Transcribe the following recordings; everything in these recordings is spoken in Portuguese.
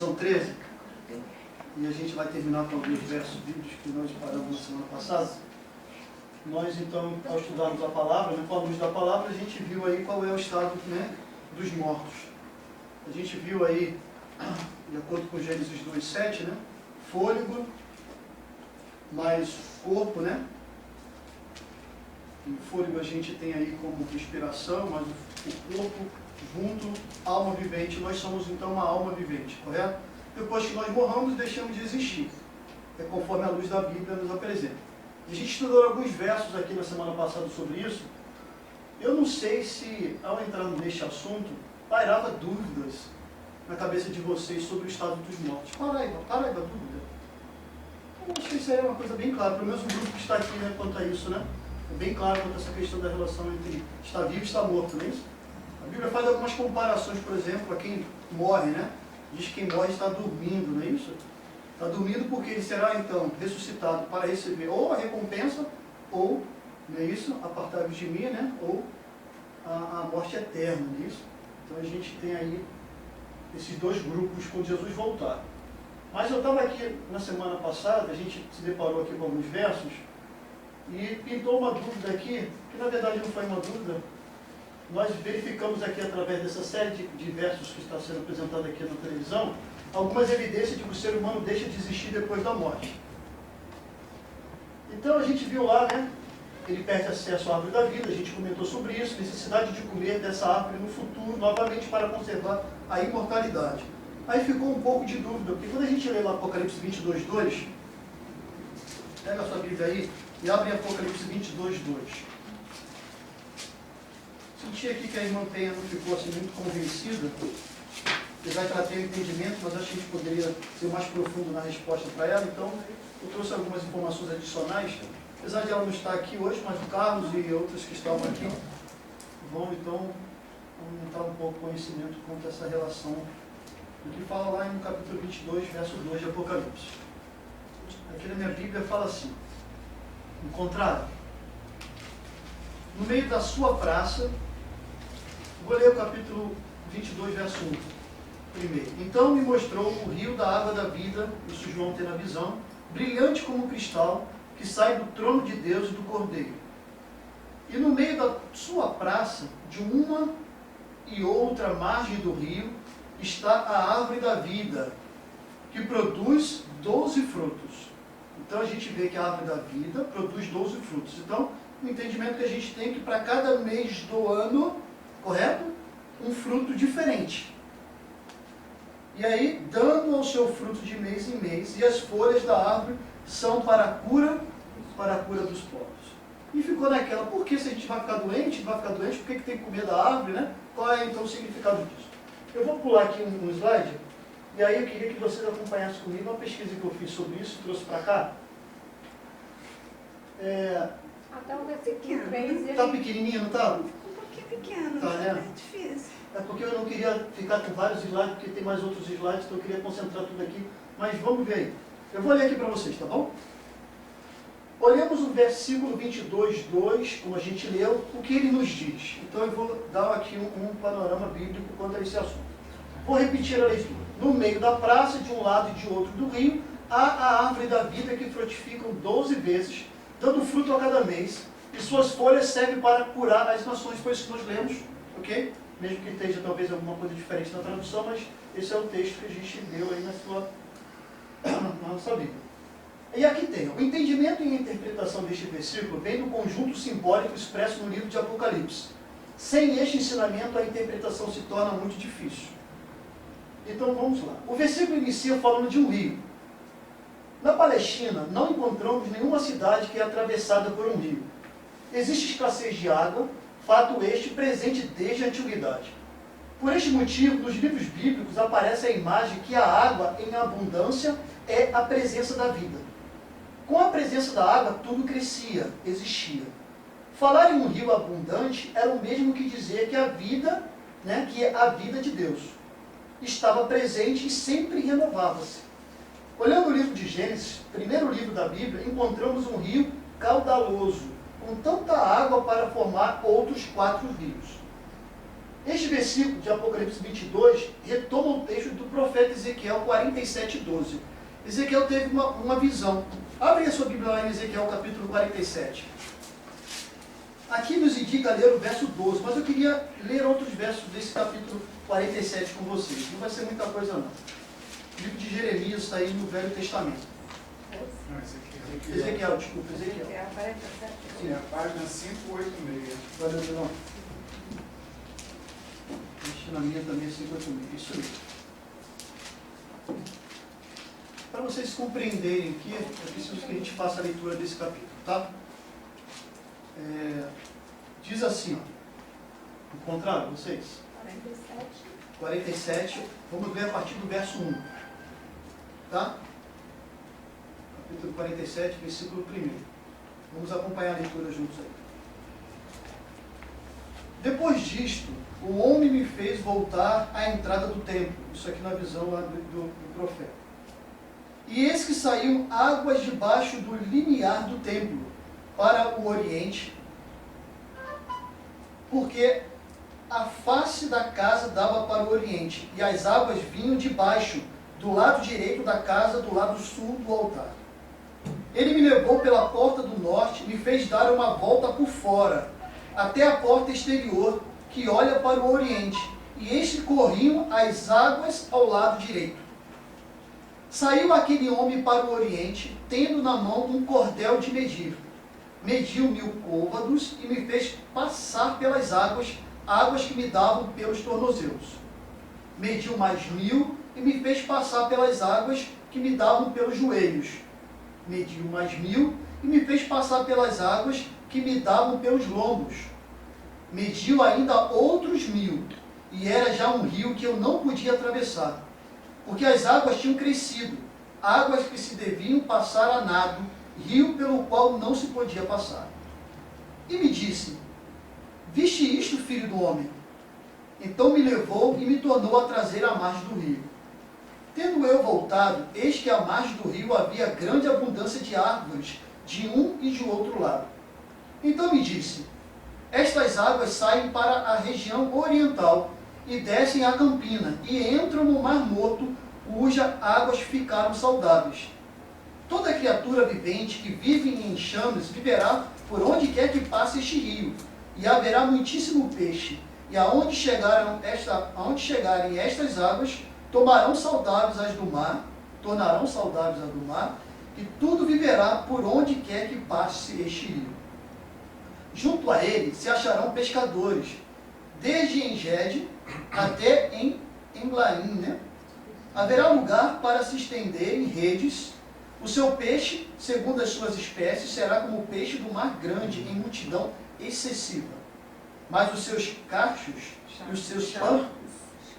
São 13, e a gente vai terminar com alguns versos bíblicos que nós paramos na semana passada. Nós, então, ao estudarmos a palavra, com a luz da palavra, a gente viu aí qual é o estado, dos mortos. A gente viu aí, de acordo com Gênesis 2:7, fôlego, mais corpo, E o fôlego a gente tem aí como respiração, mas o corpo junto, alma vivente. Nós somos então uma alma vivente, correto? Depois que nós morramos, deixamos de existir. É conforme a luz da Bíblia nos apresenta. E a gente estudou alguns versos aqui na semana passada sobre isso. Eu não sei se, ao entrar neste assunto, pairava dúvidas na cabeça de vocês sobre o estado dos mortos. Paraiba dúvida. Eu acho que isso aí é uma coisa bem clara, pelo menos o grupo que está aqui quanto a isso, É bem claro quanto a essa questão da relação entre está vivo e está morto, não é isso? A Bíblia faz algumas comparações, por exemplo, a quem morre, Diz que quem morre está dormindo, não é isso? Está dormindo porque ele será, então, ressuscitado para receber ou a recompensa, ou, não é isso? Apartai-vos de mim, Ou a morte eterna, não é isso? Então a gente tem aí esses dois grupos quando Jesus voltar. Mas eu estava aqui na semana passada, a gente se deparou aqui com alguns versos, e pintou uma dúvida aqui, que na verdade não foi uma dúvida. Nós verificamos aqui, através dessa série de versos que está sendo apresentada aqui na televisão, algumas evidências de que o ser humano deixa de existir depois da morte. Então a gente viu lá, ele perde acesso à árvore da vida, a gente comentou sobre isso, necessidade de comer dessa árvore no futuro, novamente para conservar a imortalidade. Aí ficou um pouco de dúvida, porque quando a gente lê lá Apocalipse 22:2, pega a sua Bíblia aí e abre Apocalipse 22:2. Senti aqui que a irmã Penha não ficou assim muito convencida, apesar que ela tem entendimento, mas acho que a gente poderia ser mais profundo na resposta para ela, então eu trouxe algumas informações adicionais, apesar de ela não estar aqui hoje, mas o Carlos e outros que estavam aqui vão então aumentar um pouco o conhecimento quanto a essa relação do que fala lá no capítulo 22, verso 2 de Apocalipse. Aqui na minha Bíblia fala assim: encontraram no meio da sua praça. Vou ler o capítulo 22, verso 1 primeiro. Então me mostrou o rio da água da vida, isso João tem na visão, brilhante como cristal, que sai do trono de Deus e do Cordeiro. E no meio da sua praça, de uma e outra margem do rio, está a árvore da vida, que produz 12 frutos. Então a gente vê que a árvore da vida produz 12 frutos. Então, o entendimento que a gente tem é que para cada mês do ano, correto? Um fruto diferente. E aí, dando ao seu fruto de mês em mês, e as folhas da árvore são para a cura dos povos. E ficou naquela, por que se a gente vai ficar doente, por que tem que comer da árvore, Qual é então o significado disso? Eu vou pular aqui um slide, e aí eu queria que vocês acompanhassem comigo uma pesquisa que eu fiz sobre isso, trouxe para cá. Até o versículo 3. Está pequenininho, não está? Um pouquinho pequeno, Tá, é difícil. É porque eu não queria ficar com vários slides, porque tem mais outros slides, então eu queria concentrar tudo aqui. Mas vamos ver aí. Eu vou ler aqui para vocês, tá bom? Olhemos o versículo 22:2, como a gente leu, o que ele nos diz. Então eu vou dar aqui um panorama bíblico quanto a esse assunto. Vou repetir a leitura. No meio da praça, de um lado e de outro do rio, há a árvore da vida que frutificam 12 vezes, dando fruto a cada mês, e suas folhas servem para curar as nações. Foi isso que nós lemos, ok? Mesmo que esteja talvez alguma coisa diferente na tradução, mas esse é o texto que a gente leu aí na nossa Bíblia. E aqui tem, o entendimento e a interpretação deste versículo vem do conjunto simbólico expresso no livro de Apocalipse. Sem este ensinamento, a interpretação se torna muito difícil. Então vamos lá. O versículo inicia falando de um rio. Na Palestina, não encontramos nenhuma cidade que é atravessada por um rio. Existe escassez de água, fato este presente desde a antiguidade. Por este motivo, nos livros bíblicos aparece a imagem que a água em abundância é a presença da vida. Com a presença da água, tudo crescia, existia. Falar em um rio abundante era o mesmo que dizer que a vida, que é a vida de Deus, estava presente e sempre renovava-se. Olhando o livro de Gênesis, primeiro livro da Bíblia, encontramos um rio caudaloso, com tanta água para formar outros 4 rios. Este versículo de Apocalipse 22 retoma o texto do profeta Ezequiel 47:12. Ezequiel teve uma visão. Abre a sua Bíblia lá em Ezequiel capítulo 47. Aqui nos indica ler o verso 12, mas eu queria ler outros versos desse capítulo 47 com vocês. Não vai ser muita coisa não. O livro de Jeremias está aí no Velho Testamento. Não, Ezequiel, desculpa, Ezequiel. É a 47. Sim, a página 586. Valeu, Bruno. Na minha também é 586. Isso aí. Para vocês compreenderem aqui, é preciso que a gente faça a leitura desse capítulo, tá? Diz assim, ó. Encontraram vocês? 47. Vamos ler a partir do verso 1. Tá? Capítulo 47, versículo 1. Vamos acompanhar a leitura juntos aí. Depois disto, o homem me fez voltar à entrada do templo. Isso aqui na visão lá do profeta. E eis que saíam águas debaixo do limiar do templo para o oriente, porque a face da casa dava para o oriente, e as águas vinham de baixo, do lado direito da casa, do lado sul do altar. Ele me levou pela porta do norte, me fez dar uma volta por fora, até a porta exterior, que olha para o oriente, e eis que corriam as águas ao lado direito. Saiu aquele homem para o oriente, tendo na mão um cordel de medir. Mediu 1000 côvados e me fez passar pelas águas que me davam pelos tornozelos. Mediu mais 1000 e me fez passar pelas águas que me davam pelos joelhos. Mediu mais 1000 e me fez passar pelas águas que me davam pelos lombos. Mediu ainda outros 1000, e era já um rio que eu não podia atravessar, porque as águas tinham crescido, águas que se deviam passar a nado, rio pelo qual não se podia passar. E me disse, viste isto, filho do homem? Então me levou e me tornou a trazer à margem do rio. Tendo eu voltado, eis que à margem do rio havia grande abundância de árvores, de um e de outro lado. Então me disse, estas águas saem para a região oriental e descem a campina e entram no Mar Morto, cujas águas ficaram saudáveis. Toda criatura vivente que vive em enxames viverá por onde quer que passe este rio, e haverá muitíssimo peixe, e aonde chegarem estas águas, tornarão saudáveis as do mar, e tudo viverá por onde quer que passe este rio. Junto a ele se acharão pescadores, desde Engede até em Englaim, né? Haverá lugar para se estender em redes. O seu peixe, segundo as suas espécies, será como o peixe do mar grande, em multidão excessiva. Mas os seus cachos e os seus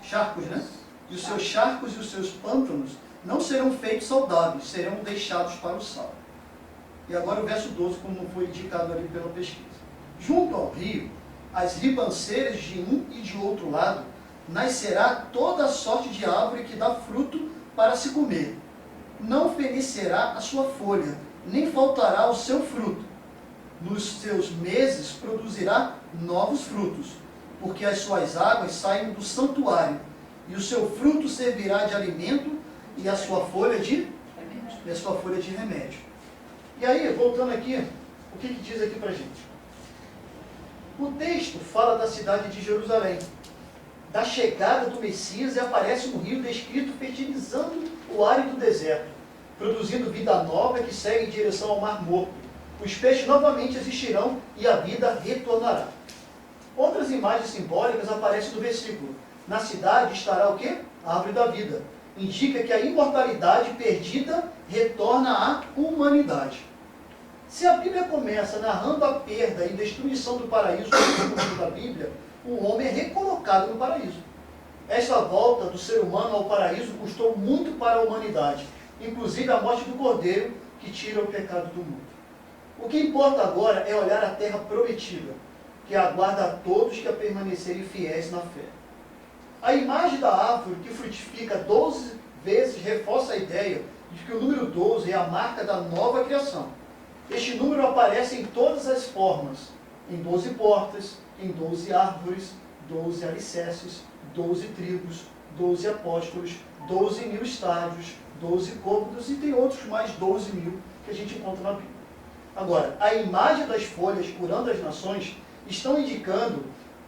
charcos, né? E os seus charcos e os seus pântanos não serão feitos saudáveis, serão deixados para o sal. E agora o verso 12, como foi indicado ali pela pesquisa. Junto ao rio, as ribanceiras de um e de outro lado, nascerá toda sorte de árvore que dá fruto para se comer. Não fenecerá a sua folha, nem faltará o seu fruto. Nos seus meses produzirá novos frutos, porque as suas águas saem do santuário, e o seu fruto servirá de alimento, e a sua folha de remédio. E aí, voltando aqui, o que diz aqui para a gente? O texto fala da cidade de Jerusalém, da chegada do Messias, e aparece um rio descrito fertilizando o árido deserto, produzindo vida nova que segue em direção ao Mar Morto. Os peixes novamente existirão e a vida retornará. Outras imagens simbólicas aparecem no versículo. Na cidade estará o quê? A árvore da vida. Indica que a imortalidade perdida retorna à humanidade. Se a Bíblia começa narrando a perda e destruição do paraíso no começo da Bíblia, o homem é recolocado no paraíso. Esta volta do ser humano ao paraíso custou muito para a humanidade, inclusive a morte do Cordeiro que tira o pecado do mundo. O que importa agora é olhar a terra prometida, que aguarda a todos que a permanecerem fiéis na fé. A imagem da árvore que frutifica 12 vezes reforça a ideia de que o número 12 é a marca da nova criação. Este número aparece em todas as formas, em 12 portas, em 12 árvores, 12 alicerces, 12 tribos, 12 apóstolos, 12 mil estádios, 12 côvados e tem outros mais 12 mil que a gente encontra na Bíblia. Agora, a imagem das folhas curando as nações estão indicando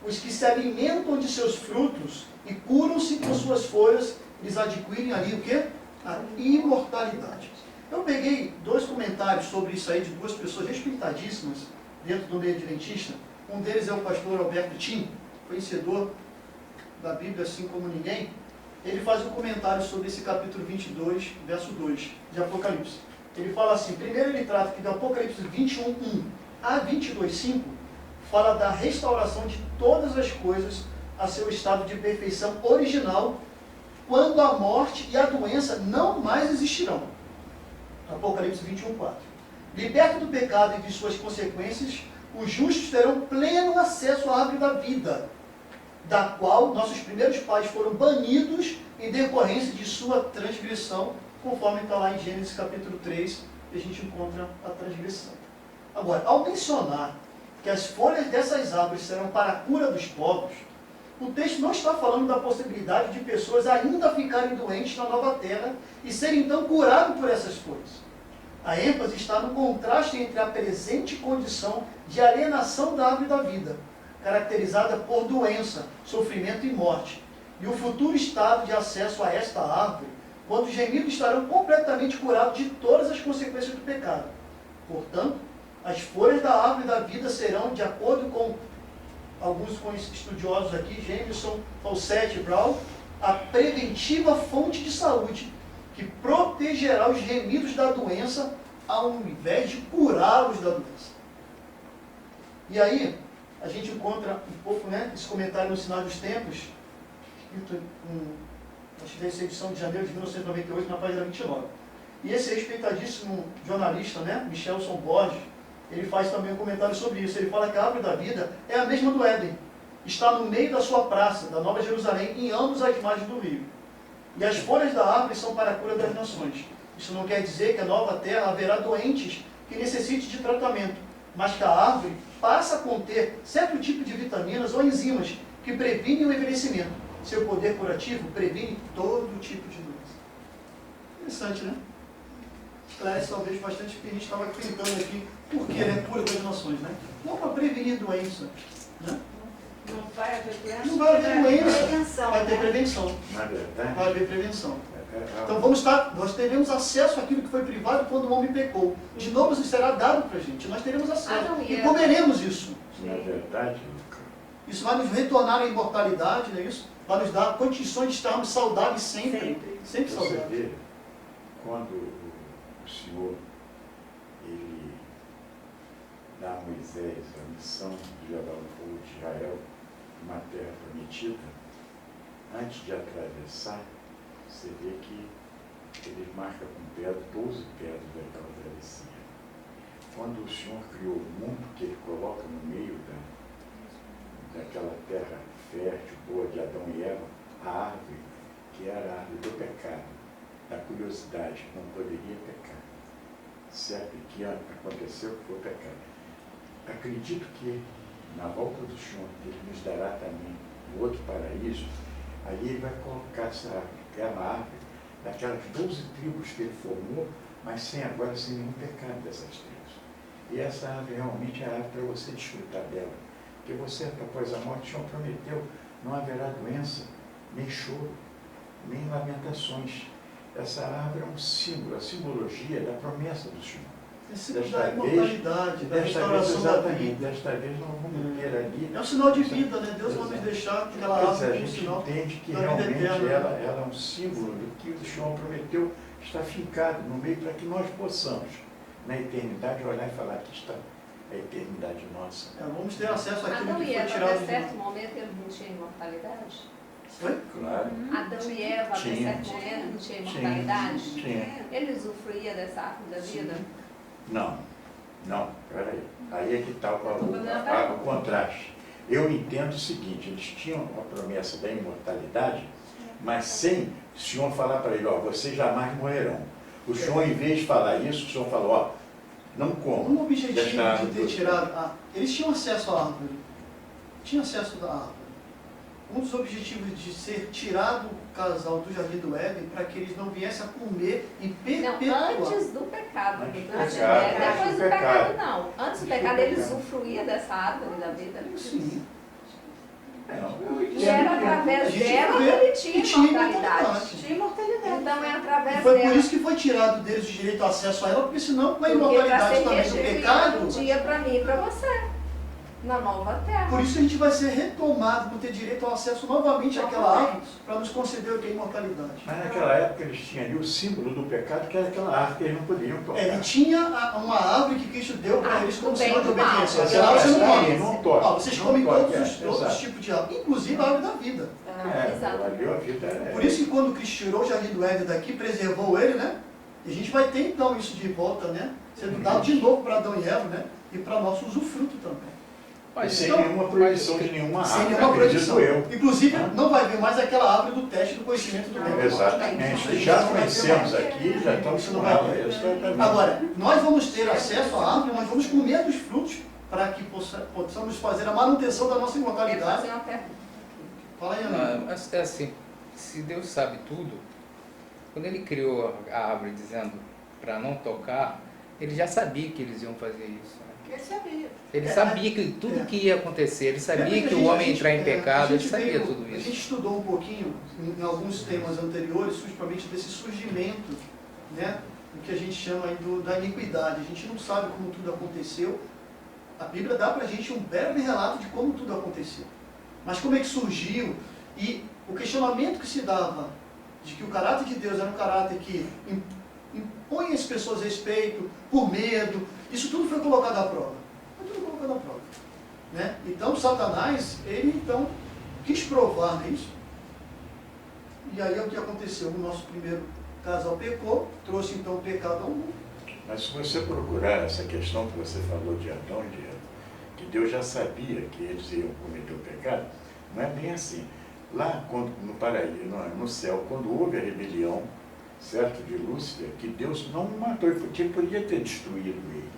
os que se alimentam de seus frutos e curam-se com suas folhas, eles adquirem ali o quê? A imortalidade. Eu peguei 2 comentários sobre isso aí de 2 pessoas respeitadíssimas dentro do meio adventista. Um deles é o pastor Alberto Tim, conhecedor da Bíblia assim como ninguém. Ele faz um comentário sobre esse capítulo 22, verso 2 de Apocalipse. Ele fala assim, primeiro ele trata que do Apocalipse 21, 1 a 22, 5, fala da restauração de todas as coisas a seu estado de perfeição original, quando a morte e a doença não mais existirão. Apocalipse 21, 4. Liberto do pecado e de suas consequências, os justos terão pleno acesso à árvore da vida, da qual nossos primeiros pais foram banidos em decorrência de sua transgressão, conforme está lá em Gênesis capítulo 3, que a gente encontra a transgressão. Agora, ao mencionar que as folhas dessas árvores serão para a cura dos povos, o texto não está falando da possibilidade de pessoas ainda ficarem doentes na nova terra e serem então curados por essas folhas. A ênfase está no contraste entre a presente condição de alienação da árvore da vida, caracterizada por doença, sofrimento e morte, e o futuro estado de acesso a esta árvore, quando os gemidos estarão completamente curados de todas as consequências do pecado. Portanto, as folhas da árvore da vida serão, de acordo com alguns estudiosos aqui, Jameson, Fawcett e Brown, a preventiva fonte de saúde que protegerá os remidos da doença ao invés de curá-los da doença. E aí, a gente encontra um pouco, esse comentário no Sinal dos Tempos, escrito acho que dessa edição de janeiro de 1998, na página 29. E esse respeitadíssimo jornalista, Michelson Borges, ele faz também um comentário sobre isso. Ele fala que a árvore da vida é a mesma do Éden. Está no meio da sua praça, da Nova Jerusalém, em ambos as margens do rio. E as folhas da árvore são para a cura das nações. Isso não quer dizer que a nova terra haverá doentes que necessitem de tratamento, mas que a árvore passa a conter certo tipo de vitaminas ou enzimas que previnem o envelhecimento. Seu poder curativo previne todo tipo de doença. Interessante, né? Esclarece talvez bastante o que a gente estava tentando aqui. Por que, Cura das nações, Não para prevenir doença, Não vai haver doença. Não vai haver doença. Prevenção, vai ter prevenção. Na verdade, Vai haver prevenção. Então nós teremos acesso àquilo que foi privado quando o homem pecou. De novo isso será dado para a gente. Nós teremos acesso. E comeremos isso. na verdade, Isso vai nos retornar à imortalidade, não é isso? Vai nos dar condições de estarmos saudáveis sempre. Sempre você saudáveis. vê, quando o Senhor, ele dá a Moisés a missão de levar o povo de Israel uma terra prometida, antes de atravessar, você vê que ele marca com pedra 12 pedras daquela travessia. Quando o Senhor criou o mundo, que ele coloca no meio daquela terra fértil, boa de Adão e Eva, a árvore, que era a árvore do pecado, da curiosidade, que não poderia pecar. Certo? E que aconteceu que foi o pecado. Acredito que na volta do Senhor, ele nos dará também um outro paraíso, aí ele vai colocar essa árvore, que é uma árvore daquelas 12 tribos que ele formou, mas sem nenhum pecado dessas tribos. E essa árvore realmente é a árvore para você desfrutar dela. Porque você, após a morte, o Senhor prometeu, não haverá doença, nem choro, nem lamentações. Essa árvore é um símbolo, a simbologia da promessa do Senhor. É símbolo da imortalidade, da restauração da vida. Desta vez nós vamos ter ali. É um sinal de vida, Deus vai nos deixar aquela árvore A como gente sinal entende que da vida realmente eterna. ela é um símbolo do que o Senhor prometeu, está fincado no meio para que nós possamos, na eternidade, olhar e falar que está a eternidade nossa. Vamos ter acesso àquilo Adão que e foi Eva, tirado até de certo momento, eles não tinham imortalidade? Foi? Claro. Adão e Eva, até Tinha. certo momento, não tinham imortalidade? Tinha. Ele usufruía dessa árvore da vida? Não, peraí. Aí é que está o contraste. Eu entendo o seguinte, eles tinham a promessa da imortalidade, mas sem o Senhor falar para ele, vocês jamais morrerão. O Senhor, em vez de falar isso, o Senhor falou, não comam. Um objetivo desta de ter tirado... eles tinham acesso à árvore. Tinham acesso à árvore. um dos objetivos de ser tirado o casal do Jardim do Éden para que eles não viessem a comer e Não, perpetuar. antes do pecado. Antes do Antes pecado, depois antes do do pecado, pecado. não. Antes do Antes do pecado, ele pecado. usufruía dessa árvore da vida. Sim. E era através A gente dela que vê ele que tinha tinha imortalidade. imortalidade. Tinha imortalidade. Então é E através foi por dela. isso que foi tirado deles o direito ao acesso a ela, porque senão, com a Porque para imortalidade ser também do restituído pecado, um dia para mim e para você. Na nova terra. por isso que a gente vai ser retomado, por ter direito ao acesso novamente àquela árvore, para nos conceder o que é imortalidade. Mas naquela época eles tinham ali o símbolo do pecado, que era aquela árvore que eles não podiam tocar. Ele tinha uma árvore que Cristo deu para eles como do bem sinal de e do mal. obediência. Aquela árvore você não come. Não toca. Ó, vocês não comem toca, todos os exato. tipos de árvore, inclusive a árvore da vida. Ah, exato. Ali a vida é... Por isso que quando Cristo tirou o Jardim do Éden daqui, preservou ele, né? E a gente vai ter então isso de volta, né? Sendo dado de novo para Adão e Eva, né? E para nosso usufruto também. Mas sem Então, nenhuma proibição de nenhuma Sem árvore, nenhuma acredito proibição. eu. Inclusive, não vai vir mais aquela árvore do teste do conhecimento do bem. Exatamente. Já conhecemos aqui, já estamos Isso não com vai ela. ter. Exatamente. Agora, nós vamos ter acesso à árvore, nós vamos comer dos frutos para que possamos fazer a manutenção da nossa Eu quero imortalidade. fazer uma pergunta. Fala aí, amigo. Mas é assim, se Deus sabe tudo, quando ele criou a árvore dizendo para não tocar, ele já sabia que eles iam fazer isso. Né? Ele sabia. Ele sabia que tudo que ia acontecer, ele sabia Lembra que a o gente- homem ia entrar em a pecado, ele gente sabia veio- tudo A gente isso. estudou um pouquinho em alguns temas anteriores, principalmente desse surgimento, né? O que a gente chama aí da iniquidade. A gente não sabe como tudo aconteceu. A Bíblia dá para a gente um breve relato de como tudo aconteceu. Mas como é que surgiu? E o questionamento que se dava de que o caráter de Deus era um caráter que impõe às pessoas respeito, por medo, isso tudo foi colocado à prova. Foi tudo colocado à prova. Né? Então Satanás, ele então quis provar nisso. E aí é o que aconteceu. O nosso primeiro casal pecou, trouxe então o pecado ao mundo. Mas se você procurar essa questão que você falou de Adão e de Eva, que Deus já sabia que eles iam cometer o pecado, não é bem assim. Lá no paraíso, no céu, quando houve a rebelião, certo, de Lúcifer, que Deus não o matou, ele podia ter destruído ele.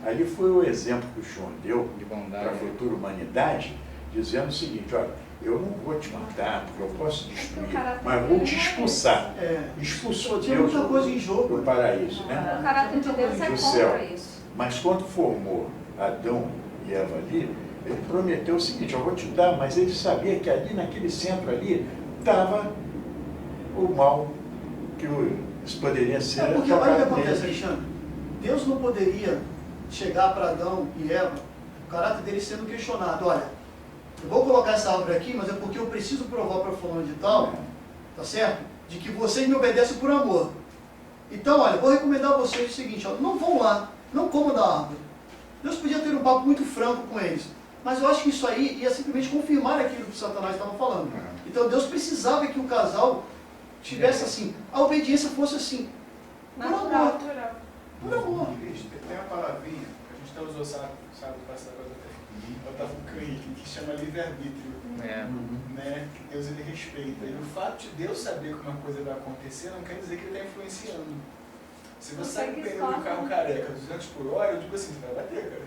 Ali foi o exemplo que o Senhor deu De para bondade. a futura humanidade, dizendo o seguinte: olha, eu não vou te matar, porque eu posso destruir, mas vou te expulsar. Expulsou Tinha Deus muita coisa em jogo. do paraíso, O né? caráter de Deus é Do céu. contra isso. Mas quando formou Adão e Eva ali, ele prometeu o seguinte: eu vou te dar, mas ele sabia que ali, naquele centro ali, estava o mal que isso poderia ser. É porque olha o que tocado acontece, nele. Alexandre. Deus não poderia chegar para Adão e Eva, o caráter deles sendo questionado. Olha, eu vou colocar essa árvore aqui, mas é porque eu preciso provar para fulano de tal, tá certo? De que vocês me obedecem por amor. Então, olha, vou recomendar a vocês o seguinte: ó, não vão lá, não comam da árvore. Deus podia ter um papo muito franco com eles, mas eu acho que isso aí ia simplesmente confirmar aquilo que Satanás estava falando. Então Deus precisava que o casal tivesse assim, a obediência fosse assim, por amor. Natural. Por amor. Tem uma palavrinha, que a gente até usou sábado passado, eu estava com o Henrique, que chama livre-arbítrio, É. né? Que Deus ele respeita. E o fato de Deus saber que uma coisa vai acontecer não quer dizer que ele está influenciando. Se você sai com o pneu do carro careca 200 por hora, eu digo assim, você vai bater, cara.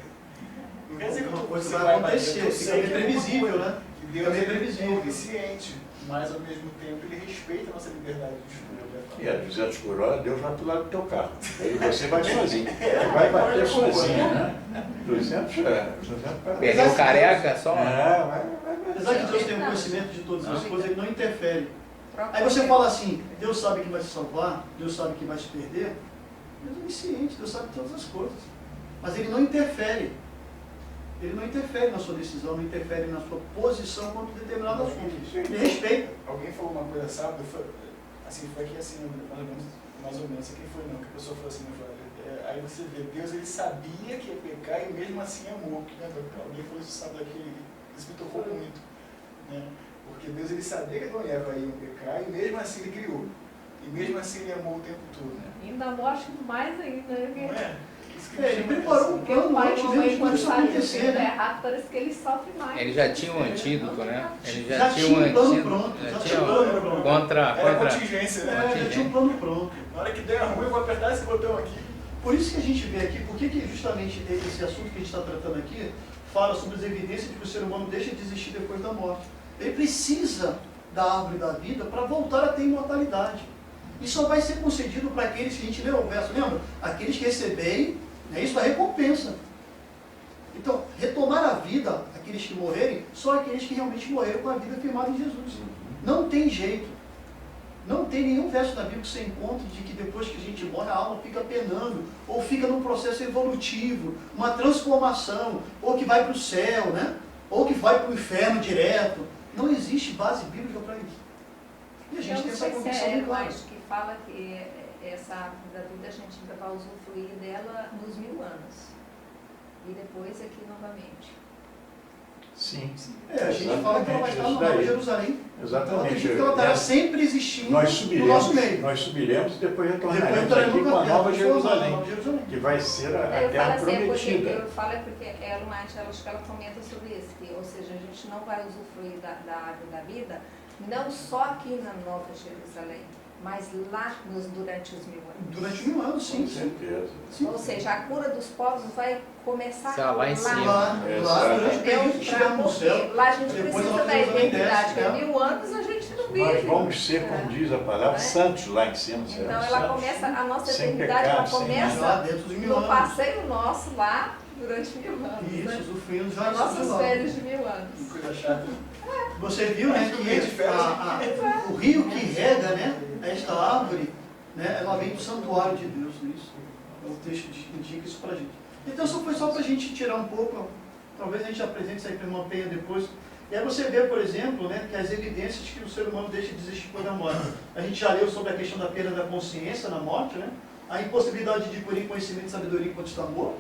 Não quer dizer que Uma coisa você vai vai bater, acontecer, eu fica sei que é imprevisível, uma coisa. né? Que Deus Fica ele imprevisível. é onisciente, mas ao mesmo tempo ele respeita a nossa liberdade de escolha. E a 200 por hora, Deus vai para o lado do teu carro. Aí você vai sozinho. Você vai bater sozinho, né? 200 Perdeu o careca só? vai Apesar que Deus tem o conhecimento de todas as coisas, ele não interfere. Aí você fala assim, Deus sabe que vai se salvar, Deus sabe que vai se perder. Deus é onisciente, Deus sabe todas as coisas. Mas ele não interfere. Ele não interfere na sua decisão, não interfere na sua posição quanto a determinado assunto. Ele respeita. Alguém falou uma coisa sábado, foi aqui assim, mais ou menos, quem foi não, que a pessoa falou assim, aí você vê, Deus ele sabia que ia pecar e mesmo assim amou. Alguém falou isso sábado aqui, isso me tocou muito. Né? Porque Deus ele sabia que Adão e Eva iam pecar e mesmo assim ele criou. E mesmo assim ele amou o tempo todo. Né? Ainda amou, acho que mais ainda, né? Não é? Isso que Ele preparou um Porque o plano pai e antes a mesmo mamãe, de tudo quando isso fazem o acontecer, que é né? errado, parece que ele sofre mais. Ele já tinha um antídoto, né? Ele Já já tinha um tinha um plano antídoto. pronto, Já já tinha tinha um plano pronto. contra. Era contingência, né? Já tinha um plano pronto. Na hora que der ruim, eu vou apertar esse botão aqui. Por isso que a gente vê aqui, porque que justamente esse assunto que a gente está tratando aqui fala sobre as evidências de que o ser humano deixa de existir depois da morte. ele precisa da árvore da vida para voltar a ter imortalidade. E só vai ser concedido para aqueles que a gente leu o verso, lembra? Aqueles que receberem, né, isso é recompensa. Então, retomar a vida, aqueles que morrerem, só aqueles que realmente morreram com a vida firmada em Jesus. Não tem jeito. Não tem nenhum verso da Bíblia que você encontre de que depois que a gente morre, a alma fica penando, ou fica num processo evolutivo, uma transformação, ou que vai para o céu, né? Ou que vai para o inferno direto. Não existe base bíblica para isso. E a gente tem essa convicção é muito clara. mais que fala que essa árvore da vida a gente ainda vai usufruir dela nos 1000 anos. E depois aqui novamente. Sim. A gente fala que ela vai estar no Nova Jerusalém. Então, Exatamente. acredito que ela estará sempre existindo no nosso meio. Nós subiremos e depois retornaremos Depois aqui com a Nova Jerusalém, Nova Jerusalém. que vai ser a Eu falo terra assim, prometida. eu falo porque ela, acho que ela comenta sobre isso, que, ou seja, a gente não vai usufruir da árvore da vida, não só aqui na Nova Jerusalém, mas lá durante os 1000 anos. Durante 1000 anos, sim. Com certeza. Sim. Ou seja, a cura dos povos vai começar Tá lá em cima. Lá durante o período que estiver no céu. Lá a gente Depois precisa ela da Jerusalém eternidade, desce, porque 1000 anos a gente não vive. Nós vamos ser, como diz a palavra, É. santos lá em cima. Então seremos ela santos. começa, a nossa Sem eternidade pecado, ela sem começa Lá dentro dos 1000 no anos. passeio nosso lá durante 1000 anos. Isso, Né? usufruindo já As nossas lá. férias de 1000 anos. Que coisa chata. Você viu, né, que o rio que rega, né, esta árvore, né, ela vem do santuário de Deus, não é isso? O texto indica isso pra gente. Então isso foi só pra gente tirar um pouco, talvez a gente apresente isso aí para a irmã Penha depois. E aí você vê, por exemplo, né, que as evidências que o ser humano deixa de existir depois da morte. A gente já leu sobre a questão da perda da consciência na morte, né? A impossibilidade de adquirir conhecimento e sabedoria enquanto está morto.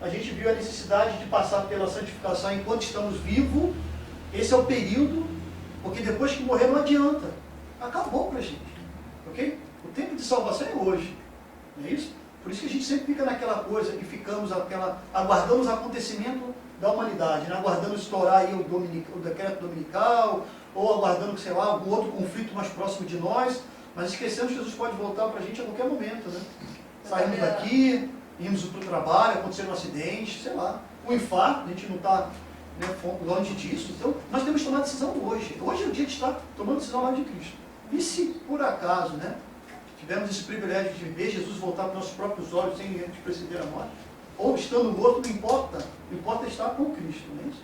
A gente viu a necessidade de passar pela santificação enquanto estamos vivos. Esse é o período, porque depois que morrer não adianta. Acabou pra gente. Ok? O tempo de salvação é hoje. Não é isso? Por isso que a gente sempre fica naquela coisa e ficamos aguardamos o acontecimento da humanidade, né? Aguardando estourar aí o decreto dominical, ou aguardando, sei lá, algum outro conflito mais próximo de nós, mas esquecemos que Jesus pode voltar para a gente a qualquer momento, né? Saímos daqui, íamos para o trabalho, acontecer um acidente, sei lá, um infarto, a gente não está, né, longe disso. Então, nós temos que tomar decisão hoje. Hoje é o dia de estar tomando decisão ao lado de Cristo. E se, por acaso, né, tivermos esse privilégio de ver Jesus voltar para os nossos próprios olhos sem a gente preceder a morte, ou estando morto, não importa. Não importa estar com Cristo, não é isso?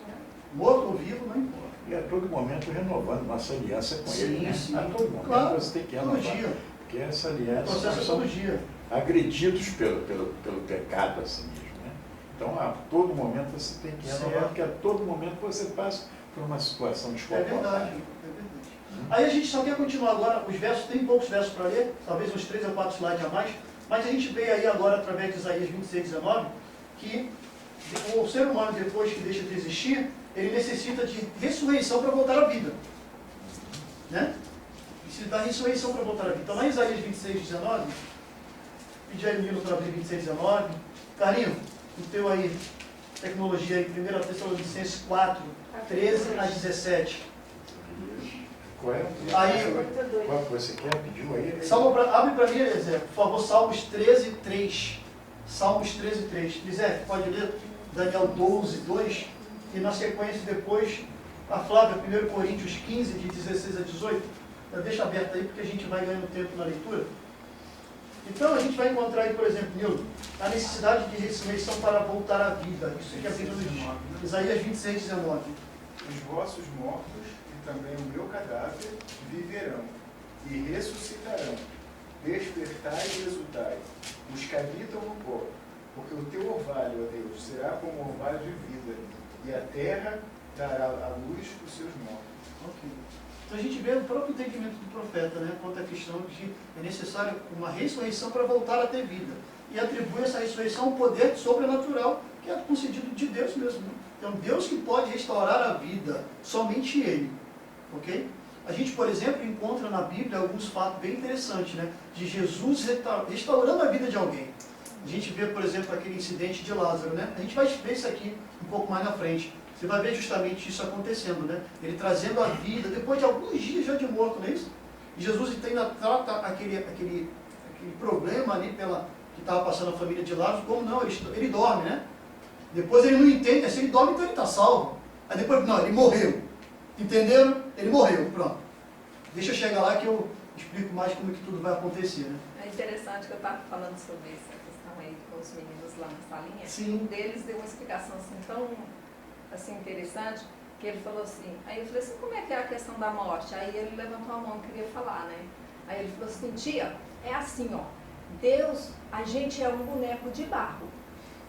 Morto ou vivo, não importa. E a todo momento renovando nossa aliança com Sim, Ele. Né? sim. A todo momento Claro, você tem que todo renovar. dia. Porque essa O aliança, processo nós é todo somos dia. agredidos pelo pecado assim mesmo. Né? Então, a todo momento você tem que renovar, Certo. porque a todo momento você passa por uma situação É desconfortável. verdade, é verdade. Aí a gente só quer continuar agora, os versos, tem poucos versos para ler, talvez uns 3 ou 4 slides a mais, mas a gente vê aí agora, através de Isaías 26, 19, que o ser humano, depois que deixa de existir, ele necessita de ressurreição para voltar à vida. Né? Precisa da ressurreição para voltar à vida. Então, lá em Isaías 26, 19, pedi aí o Nilo para abrir 26, 19. Carinho, o teu aí, tecnologia aí, 1 Tessalonicenses 4, 13 a 17. Qual é? Aí, Qual que você quer? Pediu aí? abre para mim, Elisé, por favor, Salmos 13, 3. Salmos 13, 3. Elisé, pode ler Daniel 12, 2. E na sequência depois, a Flávia, 1 Coríntios 15, de 16 a 18. Deixa aberto aí, porque a gente vai ganhando tempo na leitura. Então, a gente vai encontrar aí, por exemplo, Nilo, a necessidade de ressurreição para voltar à vida. Isso que a Bíblia nos diz. Isaías 26, 19. Os vossos mortos e também o meu cadáver viverão e ressuscitarão. Despertai e exultai, os que habitam no pó, porque o teu orvalho, ó Deus, será como orvalho de vida, e a terra dará à luz os seus mortos. Ok. Então a gente vê o próprio entendimento do profeta, né, quanto à questão de que é necessário uma ressurreição para voltar a ter vida. E atribui essa ressurreição a um poder sobrenatural, que é concedido de Deus mesmo. Né? Então Deus que pode restaurar a vida, somente Ele. Ok? A gente, por exemplo, encontra na Bíblia alguns fatos bem interessantes, né, de Jesus restaurando a vida de alguém. A gente vê, por exemplo, aquele incidente de Lázaro, né? A gente vai ver isso aqui um pouco mais na frente. Você vai ver justamente isso acontecendo, né? Ele trazendo a vida, depois de alguns dias já de morto, não é isso? E Jesus ainda trata aquele problema ali que estava passando a família de Lázaro, como não, ele dorme, né? Depois ele não entende, se ele dorme, então ele está salvo. Aí depois, não, ele morreu. Entenderam? Ele morreu, pronto. Deixa eu chegar lá que eu explico mais como que tudo vai acontecer, né? É interessante que eu estava falando sobre essa questão aí com os meninos lá na salinha. Sim. Um deles deu uma explicação assim, tão assim, interessante, que ele falou assim, aí eu falei assim, como é que é a questão da morte? Aí ele levantou a mão e queria falar, né? Aí ele falou assim, tia, é assim, ó, Deus, a gente é um boneco de barro.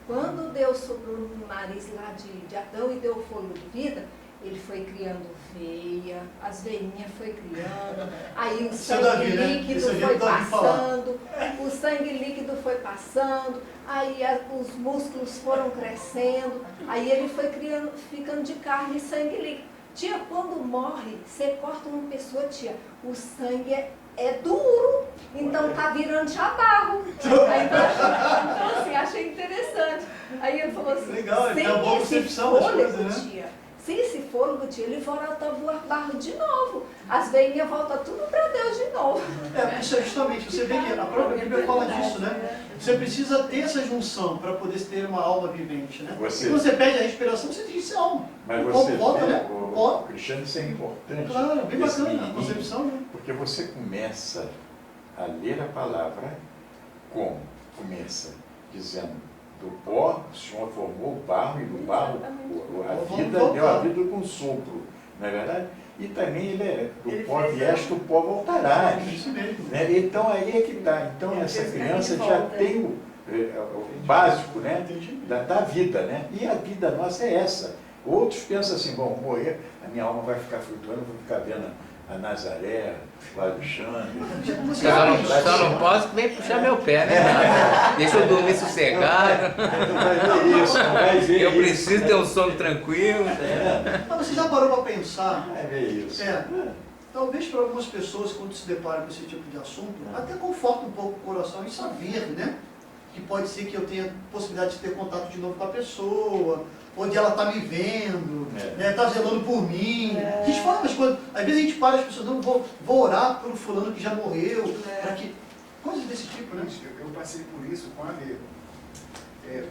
Quando Deus soprou no nariz lá de Adão e deu o fôlego de vida, ele foi criando veia, as veinhas foi criando, aí o sangue líquido foi passando, o sangue líquido foi passando, aí os músculos foram crescendo, aí ele foi criando, ficando de carne e sangue líquido. Tia, quando morre, você corta uma pessoa, tia, o sangue é duro, então tá virando já barro. Aí, então assim, achei interessante. Aí ele falou assim, legal, sem uma boa esse percepção das fôlego, coisas, né? tia, sem esse fôlego, tia, ele volta a voar barro de novo. As veinhas voltam tudo para Deus de novo. É, isso é justamente, você vê que a própria Bíblia fala disso, né? Você precisa ter essa junção para poder ter uma alma vivente, né? Você- E quando você perde a respiração, você tem que ser alma. Mas O você corpo volta, vê, né? o Cristiano, isso é importante. Claro, bem esse bacana a menininho, concepção, né? Porque você começa a ler a palavra como? Começa dizendo, do pó o Senhor formou o barro, e do barro a vida deu a vida com sopro, não é verdade? E também ele é do pó vieste, do pó voltarás. Isso mesmo. Né? Então aí é que está. Então essa criança já tem o básico, né, da vida, né? E a vida nossa é essa. Outros pensam assim, bom, morrer, a minha alma vai ficar flutuando, eu vou ficar vendo a Nazaré, o Alexandre. Você Só não posso que vem puxar meu pé, né? Deixa eu dormir sossegado. Vai ver isso, vai ver Eu isso. preciso ter um sono tranquilo. Mas você já parou para pensar? Vai ver isso. Talvez para algumas pessoas, quando se deparam com esse tipo de assunto, até conforta um pouco o coração em saber, né? Que pode ser que eu tenha possibilidade de ter contato de novo com a pessoa, ou de ela estar me vendo, né? Tá zelando por mim. A gente fala umas coisas, às vezes a gente para as pessoas, não, vou orar pelo fulano que já morreu, para que... Coisas desse tipo, né? Eu passei por isso com a Lê.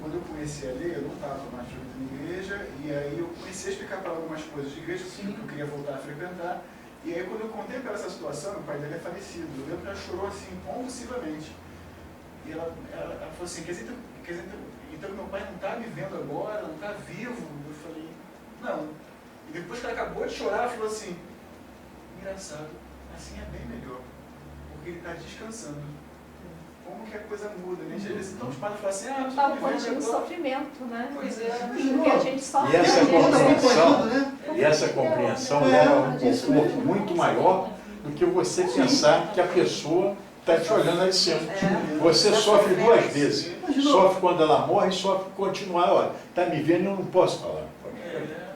Quando eu comecei a ler, eu não estava mais frequentando igreja, e aí eu comecei a explicar para ela algumas coisas de igreja, que eu queria voltar a frequentar. E aí quando eu contei para ela essa situação, o pai dele é falecido, eu lembro que ela chorou assim, compulsivamente. E ela falou assim, quer dizer, então meu pai não está me vendo agora, não está vivo? Eu falei, não. E depois que ela acabou de chorar, ela falou assim, engraçado, assim é bem melhor, porque ele está descansando. Como que a coisa muda, né? Às vezes então os pais falam assim, Não está um contínuo sofrimento, né? Pois é. Porque a gente sofre. E essa a gente compreensão, né? e essa compreensão leva a um conforto muito maior do que você pensar que a pessoa está te olhando lá de cima. Você sofre duas vezes. Sofre quando ela morre e sofre continuar. Olha, está me vendo e eu não posso falar.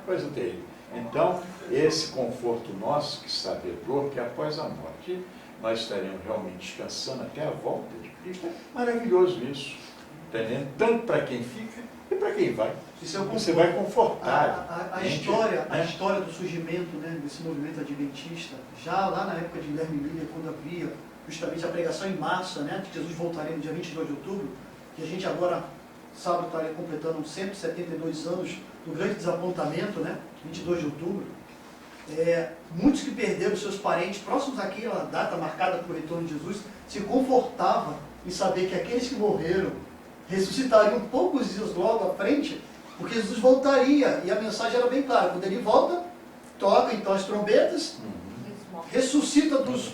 Coisa terrível. Então, esse conforto nosso, que sabedor, que após a morte nós estaremos realmente descansando até a volta de Cristo, é maravilhoso isso. Entendendo? Tanto para quem fica e para quem vai. Isso é um Você conforto. vai confortar. A história do surgimento, né, desse movimento adventista, já lá na época de Guilherme Miller, quando havia justamente a pregação em massa, né, de Jesus voltaria no dia 22 de outubro, que a gente agora, sábado, estaria completando 172 anos do grande desapontamento, né, 22 de outubro. Muitos que perderam seus parentes próximos àquela data marcada para o retorno de Jesus, se confortavam em saber que aqueles que morreram ressuscitariam poucos dias logo à frente, porque Jesus voltaria, e a mensagem era bem clara, quando ele volta, toca então as trombetas, ressuscita dos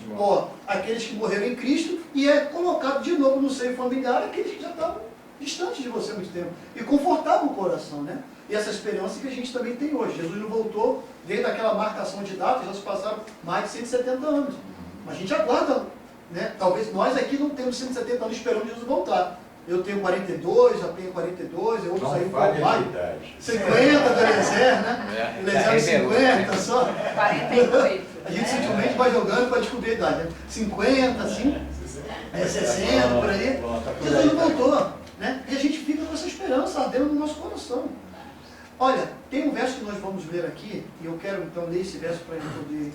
aqueles que morreram em Cristo, e é colocado de novo no seio familiar aqueles que já estavam distantes de você há muito tempo, e confortava o coração, né? E essa esperança que a gente também tem hoje. Jesus não voltou, desde aquela marcação de data, já se passaram mais de 170 anos. Mas a gente aguarda, né? Talvez nós aqui não temos 170 anos esperando Jesus voltar. Eu tenho 42, já tenho 42, outros aí um pouco mais. 50 do Eliezer, né? Eliezer 50 só. 48. A gente simplesmente vai jogando para descobrir a idade. Né? 50, assim, 60, por aí. Jesus não voltou, né? E a gente fica com essa esperança ardendo no nosso coração. Olha, tem um verso que nós vamos ler aqui, e eu quero então ler esse verso para a gente poder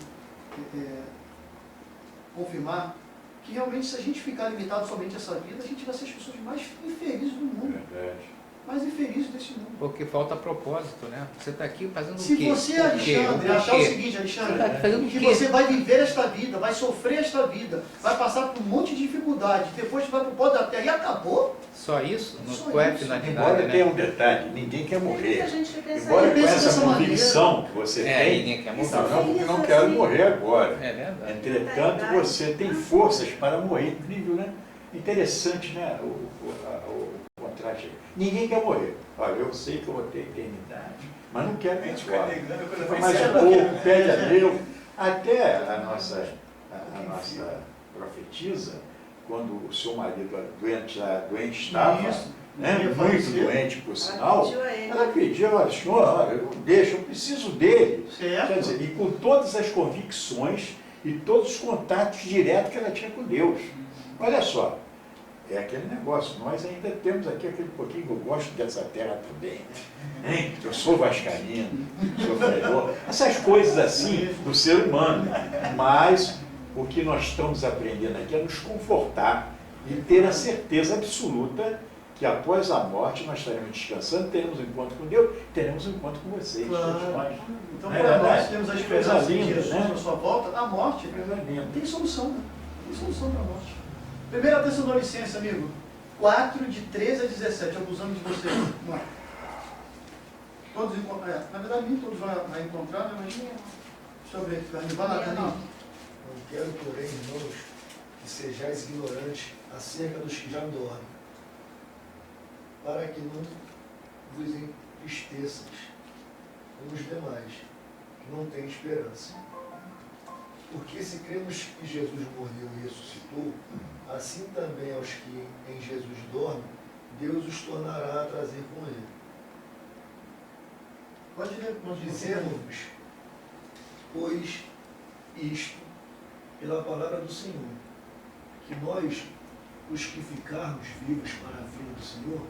confirmar que realmente se a gente ficar limitado somente a essa vida, a gente vai ser as pessoas mais infelizes do mundo. Verdade. mais infelizes desse mundo. Porque falta propósito, né? Você está aqui fazendo o Se quê? você, Por quê? Alexandre, Por achar o quê? seguinte, Alexandre, Você tá fazendo o que quê? você vai viver esta vida, vai sofrer esta vida, vai passar por um monte de dificuldade, depois você vai para o pó da terra e acabou. Só isso? Só Qual é a isso. finalidade, Embora né? tenha um detalhe, ninguém quer Tem muita morrer. gente que pensa Embora com pensa essa dessa convicção que você É, aí tem, ninguém quer Isso morrer. não quero morrer agora. É verdade. Entretanto, você tem forças para morrer. Incrível, né? Interessante, né? O contraste. Ninguém quer morrer. Olha, eu sei que eu vou ter eternidade, mas não quero A gente mais fica agora. negando a coisa Fica mais mais séria. pouco, pede a Deus. Até a nossa profetisa, quando o seu marido doente estava, Isso. né, Ia muito falecer. doente, por Ela sinal, pediu a ele. ela pediu, olha, senhor, olha, eu preciso dele. Certo? Quer dizer, e com todas as convicções e todos os contatos diretos que ela tinha com Deus. Olha só, é aquele negócio, nós ainda temos aqui aquele pouquinho que eu gosto dessa terra também. Hein? Eu sou vascaíno, sou freador, essas coisas assim do ser humano. Mas o que nós estamos aprendendo aqui é nos confortar e ter a certeza absoluta que após a morte nós estaremos descansando, teremos um encontro com Deus, teremos um encontro com vocês, todos Claro. nós. Então, Não é para nós verdade? temos a Coisa esperança de linda, Jesus né? na sua volta, a morte Coisa linda. tem solução, né? Tem solução para a morte. 1 Tessalonicenses, amigo, 4, de 13 a 17, abusando de você. Vamos lá. Todos na verdade, nem todos vão encontrar, né? Mas deixa eu ver, vai lá, Carlinhos. Não quero, porém, irmãos, que sejais ignorantes acerca dos que já dormem, para que não vos entristeças como os demais, que não têm esperança. Porque se cremos que Jesus morreu e ressuscitou, assim também aos que em Jesus dormem, Deus os tornará a trazer com ele. Pode ler, pode dizer. Dizemos, pois, isto, pela palavra do Senhor, que nós, os que ficarmos vivos para a vinda do Senhor,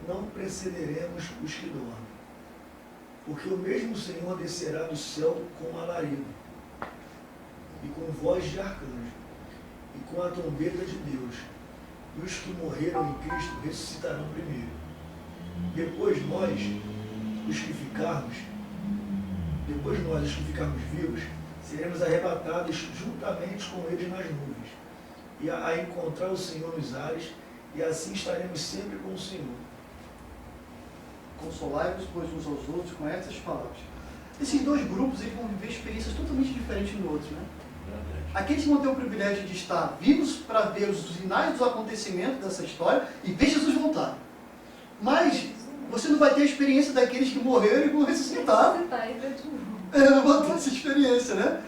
não precederemos os que dormem. Porque o mesmo Senhor descerá do céu com alarido, e com voz de arcanjo, e com a trombeta de Deus, e os que morreram em Cristo ressuscitarão primeiro. Depois nós, os que ficarmos vivos, seremos arrebatados juntamente com eles nas nuvens, e a encontrar o Senhor nos ares, e assim estaremos sempre com o Senhor. Consolai-vos, pois, uns aos outros com essas palavras. Esses dois grupos eles vão viver experiências totalmente diferentes um do outro, né? Aqueles que vão ter o privilégio de estar vivos para ver os sinais dos acontecimentos dessa história e ver Jesus voltar. Mas você não vai ter a experiência daqueles que morreram e vão ressuscitar. Não vão ter essa experiência, né?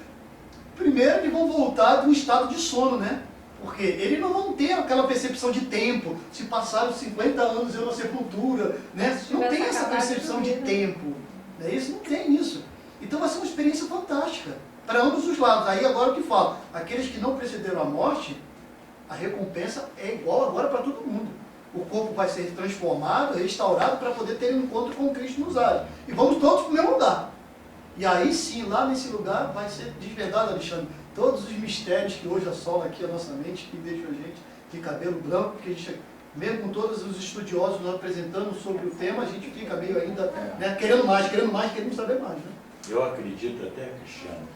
Primeiro, eles vão voltar de um estado de sono, né? Porque eles não vão ter aquela percepção de tempo, se passaram 50 anos eu na sepultura, né? Não tem essa percepção de tempo. Né? Isso não tem isso. Então vai ser uma experiência fantástica, para ambos os lados. Aí agora o que fala? Aqueles que não precederam a morte, a recompensa é igual agora para todo mundo. O corpo vai ser transformado, restaurado, para poder ter um encontro com Cristo nos ares. E vamos todos para o mesmo lugar. E aí sim, lá nesse lugar, vai ser desvendado, Alexandre, todos os mistérios que hoje assolam aqui a nossa mente, que deixam a gente de cabelo branco, porque a gente, mesmo com todos os estudiosos nos apresentando sobre o tema, a gente fica meio ainda, né, querendo mais, querendo saber mais. Né? Eu acredito até, Cristiano,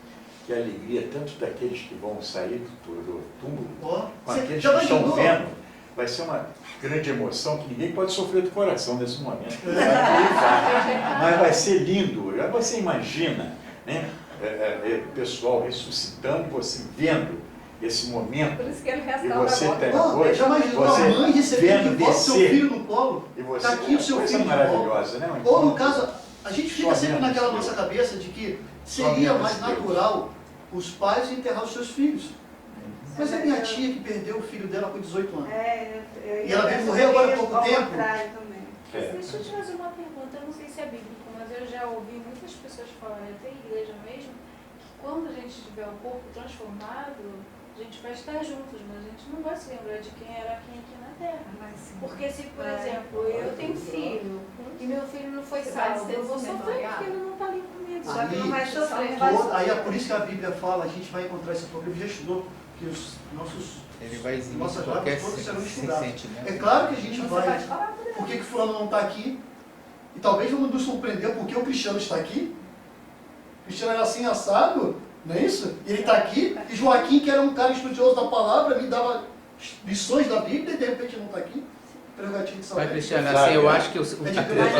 que a alegria tanto daqueles que vão sair do túmulo, Ó, com você aqueles já que estão imaginou? vendo, vai ser uma grande emoção que ninguém pode sofrer do coração nesse momento. Mas vai ser lindo. Você imagina, né? O pessoal ressuscitando, você vendo esse momento. Por isso que ele E restaura a você morte. tem Ó, já imaginou a mãe recebendo de volta seu descer. filho no colo? E você, Está aqui o seu coisa filho de volta. maravilhosa, né? Ou no caso, a gente fica Só sempre menos naquela Deus. nossa cabeça de que Só seria menos mais Deus. natural os pais enterrar os seus filhos. Mas é minha tia que perdeu o filho dela com 18 anos. E ela veio morrer agora há pouco tempo? É. Deixa eu te fazer uma pergunta, eu não sei se é bíblico, mas eu já ouvi muitas pessoas falarem, até em igreja mesmo, que quando a gente tiver o corpo transformado, a gente vai estar juntos, mas a gente não vai se lembrar de quem era quem aqui na Terra. Porque se, por exemplo, eu tenho filho e meu filho não foi Você vai salvo, ser eu vou sofrer desmemoriado. porque ele não está ali comigo. Só que não vai sofrer. Aí é por isso que a Bíblia fala, a gente vai encontrar isso, porque ele já estudou. que os nossos Ele vai exibir nossas qualquer lágrimas todas serão enxugadas. sentimento. É claro que a gente Você vai. pode falar por Por que fulano não está aqui? E talvez vamos nos surpreender porque o Cristiano está aqui. O Cristiano era assim assado, não é isso? E ele está aqui. E Joaquim, que era um cara estudioso da palavra, me dava lições da Bíblia e de repente não está aqui. Prerrogativo de saúde. Mas, Cristiano, assim, eu acho que É de grande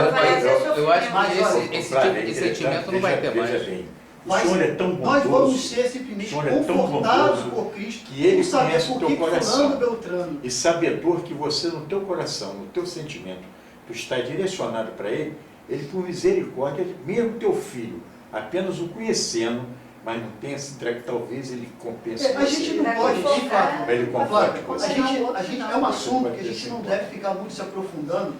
eu acho Mas, que olha, esse tipo de sentimento não vai ter Veja mais. bem, o Mas Senhor é tão nós vamos bondoso ser simplesmente o Senhor é tão confortados bondoso por Cristo que Ele por saber conhece o por teu que coração. fulano Beltrano. e sabedor que você, no teu coração, no teu sentimento, tu está direcionado para Ele, Ele, por misericórdia, mesmo teu filho, apenas o conhecendo, mas não tem essa entrega, talvez Ele compense A gente você. não pode, de fato. Ele conforte A você. gente é um assunto que a gente não deve ficar muito se aprofundando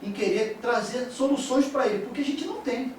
em querer trazer soluções para ele, porque a gente não tem.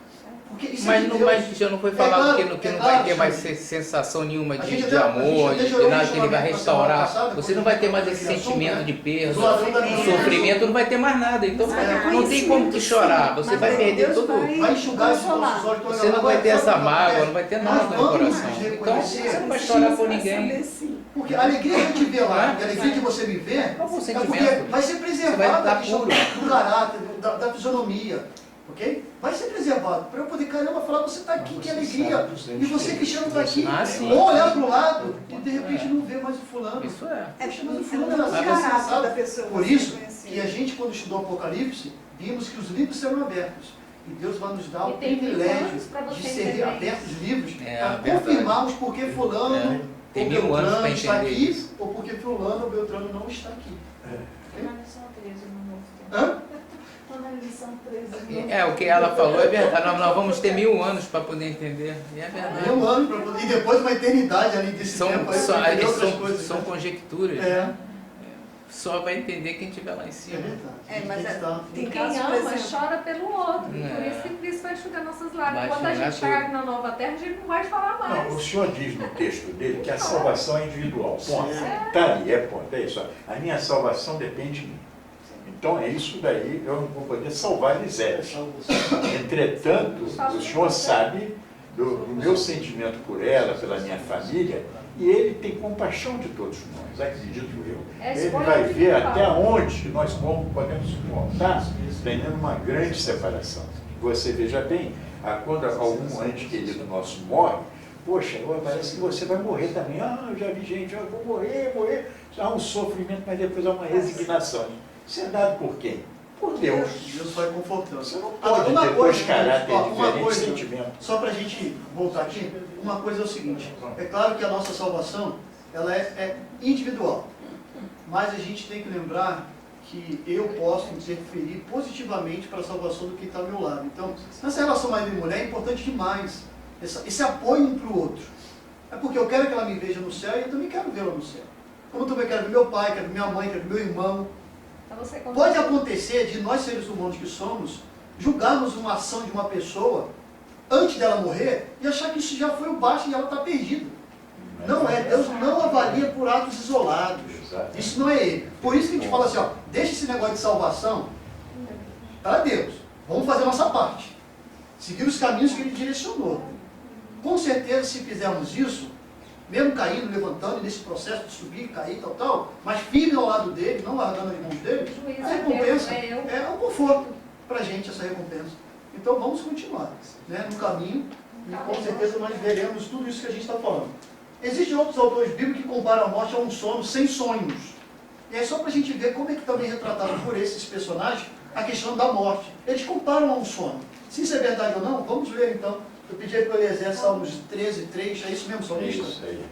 Porque isso Mas, é de não, Deus. mas já não foi falado claro, que não claro, vai ter mais sim. sensação nenhuma A de gente até- a amor, gente até de gerou um nada que ele vai chamamento na semana restaurar. passada, Você quando não vai ter a gente mais falou esse daquele sentimento assunto, de perda, do ladrão da minha sofrimento, não vai ter mais nada. Então não tem como que chorar, você vai perder todo. vai enxugar esses nossos olhos. Você não vai ter essa mágoa, não vai ter nada Nós no vamos coração. Então reconhecer você não vai chorar por ninguém. Porque a alegria de te ver lá, e a alegria de você me ver, Qual foi o é porque sentimento? vai ser Você vai preservado estar a questão puro. do caráter, da fisionomia. Ok? Vai ser preservado. Para eu poder, caramba, falar, você está aqui, Mas que você alegria. sabe dos E dentes você, dele. Cristiano, está aqui. Ah, sim. Ou olhar para o lado e de repente não ver mais o fulano. Isso é. Poxa, mas o fulano era assim, Mas você assim, sabe? pessoa. Por isso que a gente, quando estudou Apocalipse, vimos que os livros serão abertos. E Deus vai nos dar E o tem 1000 privilégio anos para você de ser entender abertos os livros, É, para verdade. confirmarmos por que fulano É, tem ou 1000 anos Beltrano para está entender aqui, isso. ou porque fulano ou Beltrano não está aqui. Está na lição 13 no Novo Tempo. Hã? Está na lição 13 no Novo É, o que ela falou é verdade. Nós vamos ter 1000 anos para poder entender. E é Um verdade. ano pra poder- e depois uma eternidade além desse tempo aí para entender outras coisas. São né? conjecturas. É, Só vai entender quem estiver lá em é cima. verdade. A É, gente mas tem que estar- Quem casos, por ama exemplo- chora pelo outro. Por É. isso que Cristo vai enxugar nossas lágrimas. Vai Quando a gente enxugar chegar na nova terra, a gente não vai falar mais. Não, o Senhor diz no texto dele que a salvação é individual. Ponto. Sim. Está aí, é ponto. É isso. A minha salvação depende de mim. Então é isso daí, eu não vou poder salvar Elisete. Entretanto, o Senhor sabe do meu sentimento por ela, pela minha família, e Ele tem compaixão de todos nós, acredito eu. É Ele escolha vai ver individual. até onde nós podemos suportar, tendo uma grande separação. Você veja bem, quando algum ente querido nosso morre, poxa, parece que você vai morrer também. Eu já vi gente, eu vou morrer. Há um sofrimento, mas depois há uma resignação. Isso é dado por quem? Por Deus. Deus vai confortando. Você não Agora, pode uma ter coisa, dois caráteres ó, uma diferentes, coisa, sentimentos. só para a gente voltar aqui, uma coisa é o seguinte, é claro que a nossa salvação, ela é individual, mas a gente tem que lembrar que eu posso interferir positivamente para a salvação do que está ao meu lado. Então, nessa relação marido e mulher é importante demais, esse apoio um para o outro. É porque eu quero que ela me veja no céu e eu também quero vê-la no céu. Como eu também quero ver meu pai, quero ver minha mãe, quero ver meu irmão. Então você Pode acontecer de nós seres humanos que somos, julgarmos uma ação de uma pessoa antes dela morrer e achar que isso já foi o baixo e ela está perdida. Não é, Deus não avalia por atos isolados. Exato. Isso não é Ele. Por isso que a gente fala assim, ó, deixa esse negócio de salvação para Deus. Vamos fazer a nossa parte. Seguir os caminhos que Ele direcionou. Com certeza, se fizermos isso, mesmo caindo, levantando, nesse processo de subir, cair, tal, mas firme ao lado dele, não largando as mãos dele, Juízo a é recompensa Deus, não é eu. é um conforto para a gente, essa recompensa. Então vamos continuar, né, no caminho, e com certeza nós veremos tudo isso que a gente está falando. Existem outros autores bíblicos que comparam a morte a um sono sem sonhos. E é só para a gente ver como é que também é retratado por esses personagens a questão da morte. Eles comparam a um sono. Se isso é verdade ou não, vamos ver então. Eu pedi para o Eliezer, Salmos 13, 3, é isso mesmo, É Salmista? isso aí.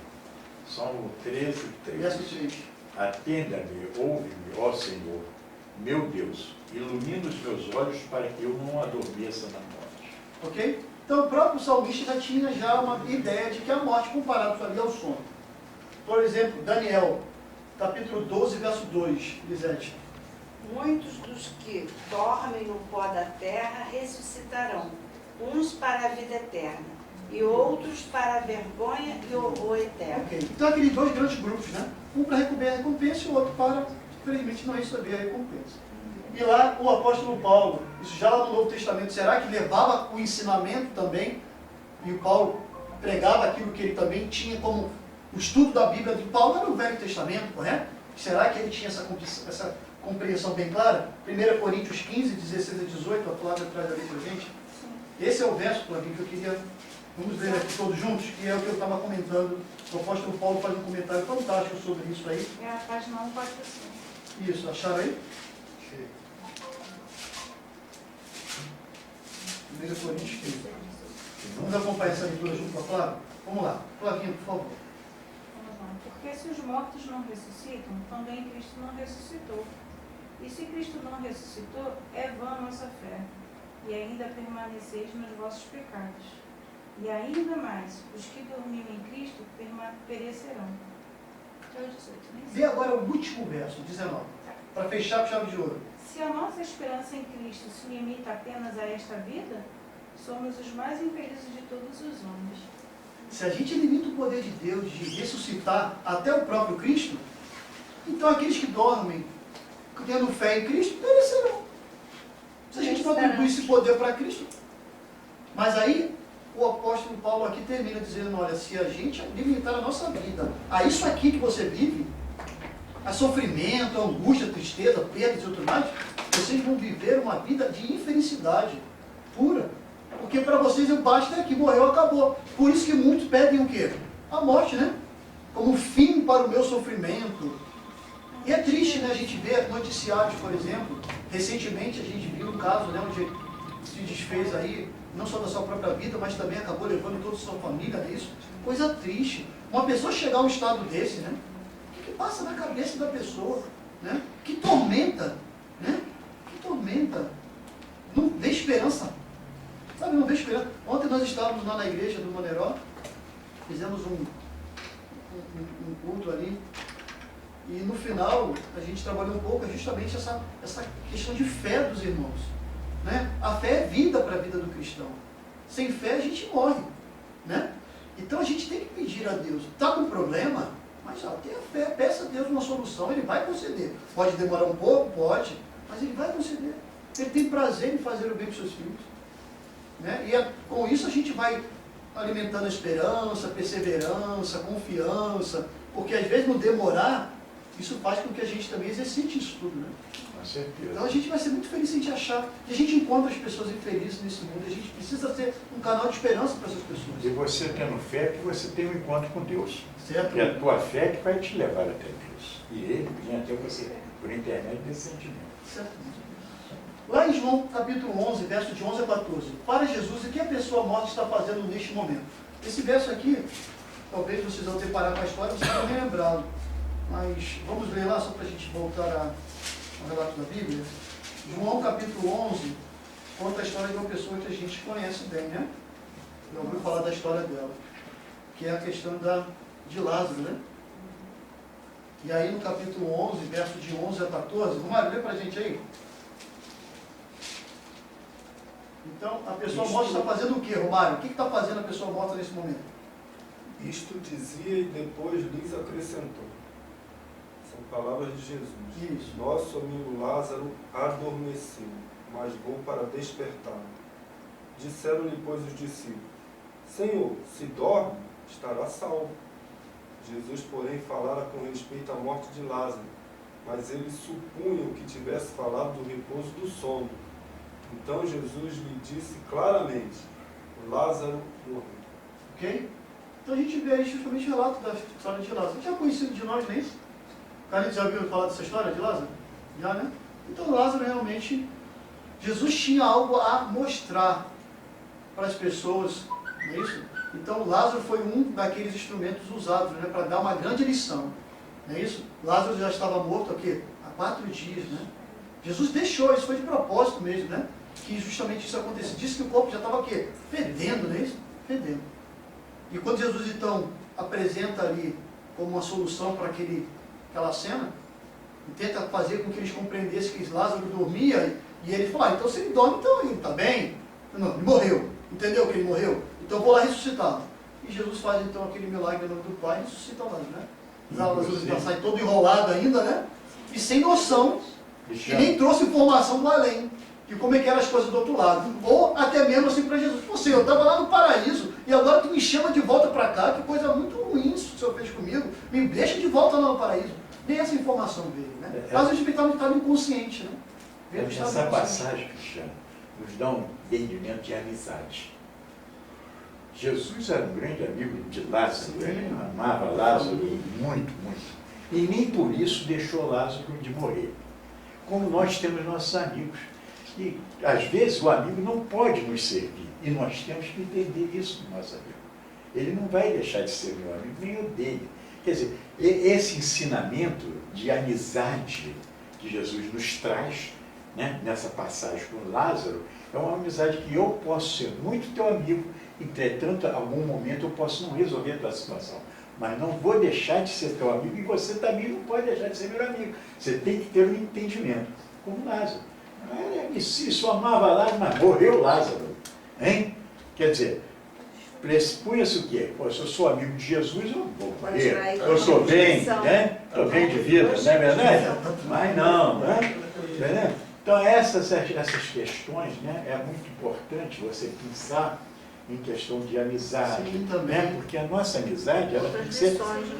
Salmo 13, 3. Verso 3. Atenda-me, ouve-me, ó Senhor, meu Deus, ilumina os meus olhos para que eu não adormeça na morte. Ok? Então o próprio salmista já tinha uma ideia de que a morte comparada ali ao sono. Por exemplo, Daniel, capítulo 12, verso 2, Elisete. Muitos dos que dormem no pó da terra ressuscitarão, uns para a vida eterna, e outros para a vergonha e horror eterno. Ok. Então aqueles dois grandes grupos, né? Um para receber a recompensa e o outro para, infelizmente, não receber a recompensa. E lá o apóstolo Paulo, isso já lá no Novo Testamento, será que levava o ensinamento também? E o Paulo pregava aquilo que ele também tinha como O estudo da Bíblia de Paulo era o Velho Testamento, correto? Será que ele tinha essa compreensão bem clara? 1 Coríntios 15, 16 a 18, a Flávia traz ali para a gente. Esse é o verso, Flávia, que eu queria, vamos ler aqui todos juntos, que é o que eu estava comentando. O apóstolo Paulo faz um comentário fantástico sobre isso aí. É a página 145. Isso, acharam aí? 1 Coríntios 15. Vamos acompanhar essa leitura junto com a Flávia? Vamos lá. Flavinha, por favor. Vamos lá. Porque se os mortos não ressuscitam, também Cristo não ressuscitou. E se Cristo não ressuscitou, é vã a nossa fé, e ainda permaneceis nos vossos pecados. E ainda mais, os que dormiram em Cristo perecerão. Até o 18, nem sei. Vê agora o último verso, 19. Para fechar com chave de ouro. Se a nossa esperança em Cristo se limita apenas a esta vida, somos os mais infelizes de todos os homens. Se a gente limita o poder de Deus de ressuscitar até o próprio Cristo, então aqueles que dormem, tendo fé em Cristo, perecerão. Se a gente não atribui esse poder para Cristo. Mas aí, o apóstolo Paulo aqui termina dizendo, olha, se a gente limitar a nossa vida a isso aqui que você vive, a sofrimento, a angústia, a tristeza, perdas e tudo mais, vocês vão viver uma vida de infelicidade pura. Porque para vocês o basta é que morreu, acabou. Por isso que muitos pedem o quê? A morte, né? Como fim para o meu sofrimento. E é triste, né, a gente ver noticiários, por exemplo. Recentemente a gente viu um caso, né, onde se desfez aí, não só da sua própria vida, mas também acabou levando toda a sua família a isso. Coisa triste. Uma pessoa chegar a um estado desse, né? O que passa na cabeça da pessoa? Né? Que tormenta, né? Que tormenta. Não vê esperança. Sabe, não vê esperança. Ontem nós estávamos lá na igreja do Moneró, fizemos um culto ali, e no final a gente trabalhou um pouco justamente essa questão de fé dos irmãos. Né? A fé é vida para a vida do cristão. Sem fé a gente morre. Né? Então a gente tem que pedir a Deus. Está com problema? Mas já tenha fé, peça a Deus uma solução, Ele vai conceder. Pode demorar um pouco? Pode, mas Ele vai conceder. Ele tem prazer em fazer o bem para os seus filhos. Né? E com isso a gente vai alimentando a esperança, perseverança, confiança, porque às vezes no demorar, isso faz com que a gente também exercite isso tudo. Né? Com certeza. Então a gente vai ser muito feliz se a gente achar que a gente encontra as pessoas infelizes nesse mundo, a gente precisa ter um canal de esperança para essas pessoas. E você tendo fé, que você tem um encontro com Deus. Certo? E a tua fé que vai te levar até Deus. E Ele vem até você, por intermédio desse sentimento. Certo. Lá em João capítulo 11, verso de 11 a 14. Para Jesus, o que a pessoa morta está fazendo neste momento? Esse verso aqui, talvez vocês vão deparar com a história, vocês vão lembrá-lo. Mas vamos ler lá só para a gente voltar ao relato da Bíblia. João capítulo 11 conta a história de uma pessoa que a gente conhece bem, né? Já ouviu falar da história dela. Que é a questão de Lázaro, né? E aí no capítulo 11, verso de 11 a 14, vamos ler para a gente aí? Então, a pessoa morta está fazendo o quê, Romário? O que está fazendo a pessoa morta nesse momento? Isto dizia e depois lhes acrescentou. São palavras de Jesus. Isso. Nosso amigo Lázaro adormeceu, mas vou para despertá-lo. Disseram-lhe, pois, os discípulos: Senhor, se dorme, estará salvo. Jesus, porém, falara com respeito à morte de Lázaro, mas eles supunham que tivesse falado do repouso do sono. Então Jesus lhe disse claramente: Lázaro morreu. Ok? Então a gente vê aí justamente o relato da história de Lázaro. Já é conhecido de nós, não é isso? Carlinhos já ouviu falar dessa história de Lázaro? Já, né? Então Lázaro realmente, Jesus tinha algo a mostrar para as pessoas, não é isso? Então Lázaro foi um daqueles instrumentos usados, né, para dar uma grande lição, não é isso? Lázaro já estava morto aqui há 4 dias, né? Jesus deixou, isso foi de propósito mesmo, né? Que justamente isso acontecesse. Disse que o corpo já estava aqui, fedendo, não é isso? Fedendo. E quando Jesus então apresenta ali como uma solução para aquela cena, e tenta fazer com que eles compreendessem que Lázaro dormia, e ele fala, então se ele dorme, então ele está bem. Não, ele morreu. Entendeu que ele morreu? Então eu vou lá ressuscitá-lo. E Jesus faz então aquele milagre em nome do Pai e ressuscita Lázaro, né? Lázaro sai todo enrolado ainda, né? E sem noção, e nem trouxe informação do além, de como é que eram as coisas do outro lado. Ou até mesmo assim para Jesus. Pô, Senhor, eu estava lá no paraíso, e agora tu me chama de volta para cá, que coisa muito ruim isso que o Senhor fez comigo, me deixa de volta lá no paraíso. Nem essa informação veio, né? Mas o espírito estava inconsciente, né? Essa passagem, Cristiano, nos dá um entendimento de amizade. Jesus era um grande amigo de Lázaro, ele amava Lázaro muito, muito. E nem por isso deixou Lázaro de morrer. Como nós temos nossos amigos. E, às vezes, o amigo não pode nos servir. E nós temos que entender isso do nosso amigo. Ele não vai deixar de ser meu amigo, nem eu dele. Quer dizer, esse ensinamento de amizade que Jesus nos traz, né, nessa passagem com Lázaro, é uma amizade que eu posso ser muito teu amigo, entretanto, em algum momento eu posso não resolver a tua situação. Mas não vou deixar de ser teu amigo e você também não pode deixar de ser meu amigo. Você tem que ter um entendimento, como Lázaro. Isso amava Lázaro, mas morreu Lázaro. Hein? Quer dizer, pressupõe-se o quê? Pô, se eu sou amigo de Jesus, eu vou morrer. Eu sou bem, né? Estou bem de vida, não é verdade? Mas não, né? Então essas questões, né, é muito importante você pensar em questão de amizade. Sim, também. Né? Porque a nossa amizade ela tem que ser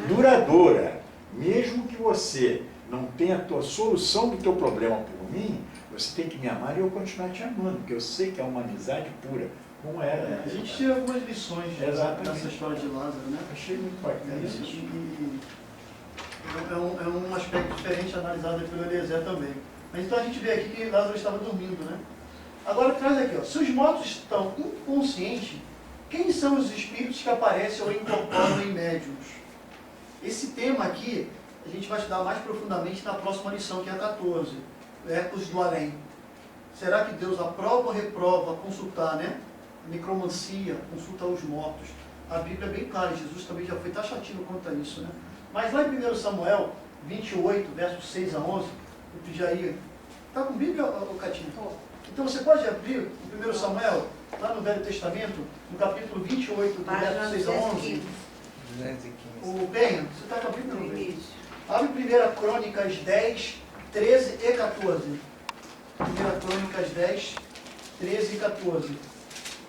duradoura. Mesmo que você não tenha a solução do teu problema por mim, você tem que me amar e eu continuar te amando, porque eu sei que é uma amizade pura, como era. Né? A gente tira algumas lições dessa história de Lázaro, né? Achei muito bacana isso. É um aspecto diferente analisado pelo Eliezer também. Mas então a gente vê aqui que Lázaro estava dormindo, né? Agora traz aqui, ó, se os mortos estão inconscientes, quem são os espíritos que aparecem ou incorporam em médiuns? Esse tema aqui, a gente vai estudar mais profundamente na próxima lição, que é a 14, Ecos do Além. Será que Deus aprova ou reprova consultar, né? Necromancia, consulta aos mortos. A Bíblia é bem clara, Jesus também já foi taxativo quanto a isso, né? Mas lá em 1 Samuel 28, versos 6 a 11, eu pedi aí, está com Bíblia, Catinho? Então você pode abrir em 1 Samuel, lá no Velho Testamento, no capítulo 28, do verso 6 a 11. 215. O Benha, você está com a Bíblia no meio? Abre 1 Crônicas 10, 13 e 14. 1 Crônicas 10, 13 e 14.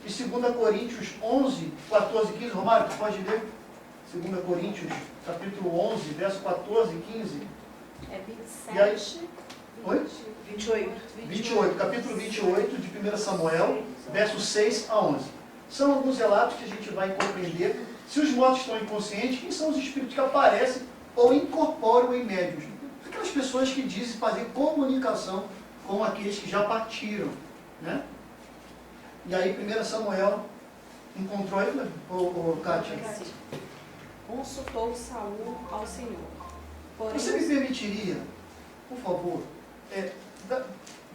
E 2 Coríntios 11, 14 e 15. Romário, tu pode ler? 2 Coríntios, capítulo 11, verso 14 e 15. É 27. E aí? Oi? 28. 28, capítulo 28 de 1 Samuel, versos 6 a 11. São alguns relatos que a gente vai compreender. Se os mortos estão inconscientes, quem são os espíritos que aparecem ou incorporam em médiuns? Aquelas pessoas que dizem fazer comunicação com aqueles que já partiram, né? E aí 1 Samuel encontrou aí, Kátia? Consultou Saul ao Senhor. Porém, Você me permitiria, por favor,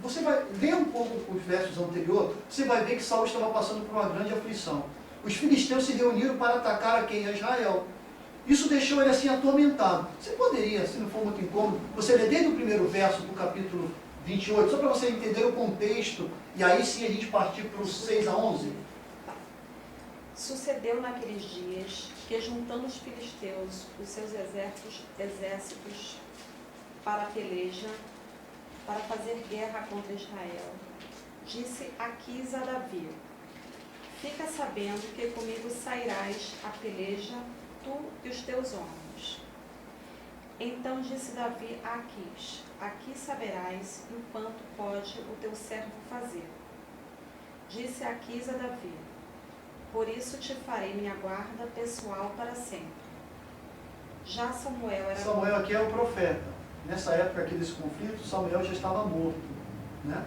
você vai ler um pouco os versos anteriores, você vai ver que Saul estava passando por uma grande aflição. Os filisteus se reuniram para atacar a quem? A Israel. Isso deixou ele assim atormentado. Você poderia, se não for muito incômodo, você ler desde o primeiro verso do capítulo 28, só para você entender o contexto, e aí sim a gente partir para os 6 a 11? sucedeu naqueles dias que, juntando os filisteus os seus exércitos para a peleja, para fazer guerra contra Israel, disse Aquis a Davi: fica sabendo que comigo sairás a peleja, tu e os teus homens. Então disse Davi a Aquis: aqui saberás enquanto pode o teu servo fazer. Disse Aquis a Davi: por isso te farei minha guarda pessoal para sempre. Já Samuel era Samuel aqui é o profeta. Nessa época aqui desse conflito, Samuel já estava morto, né?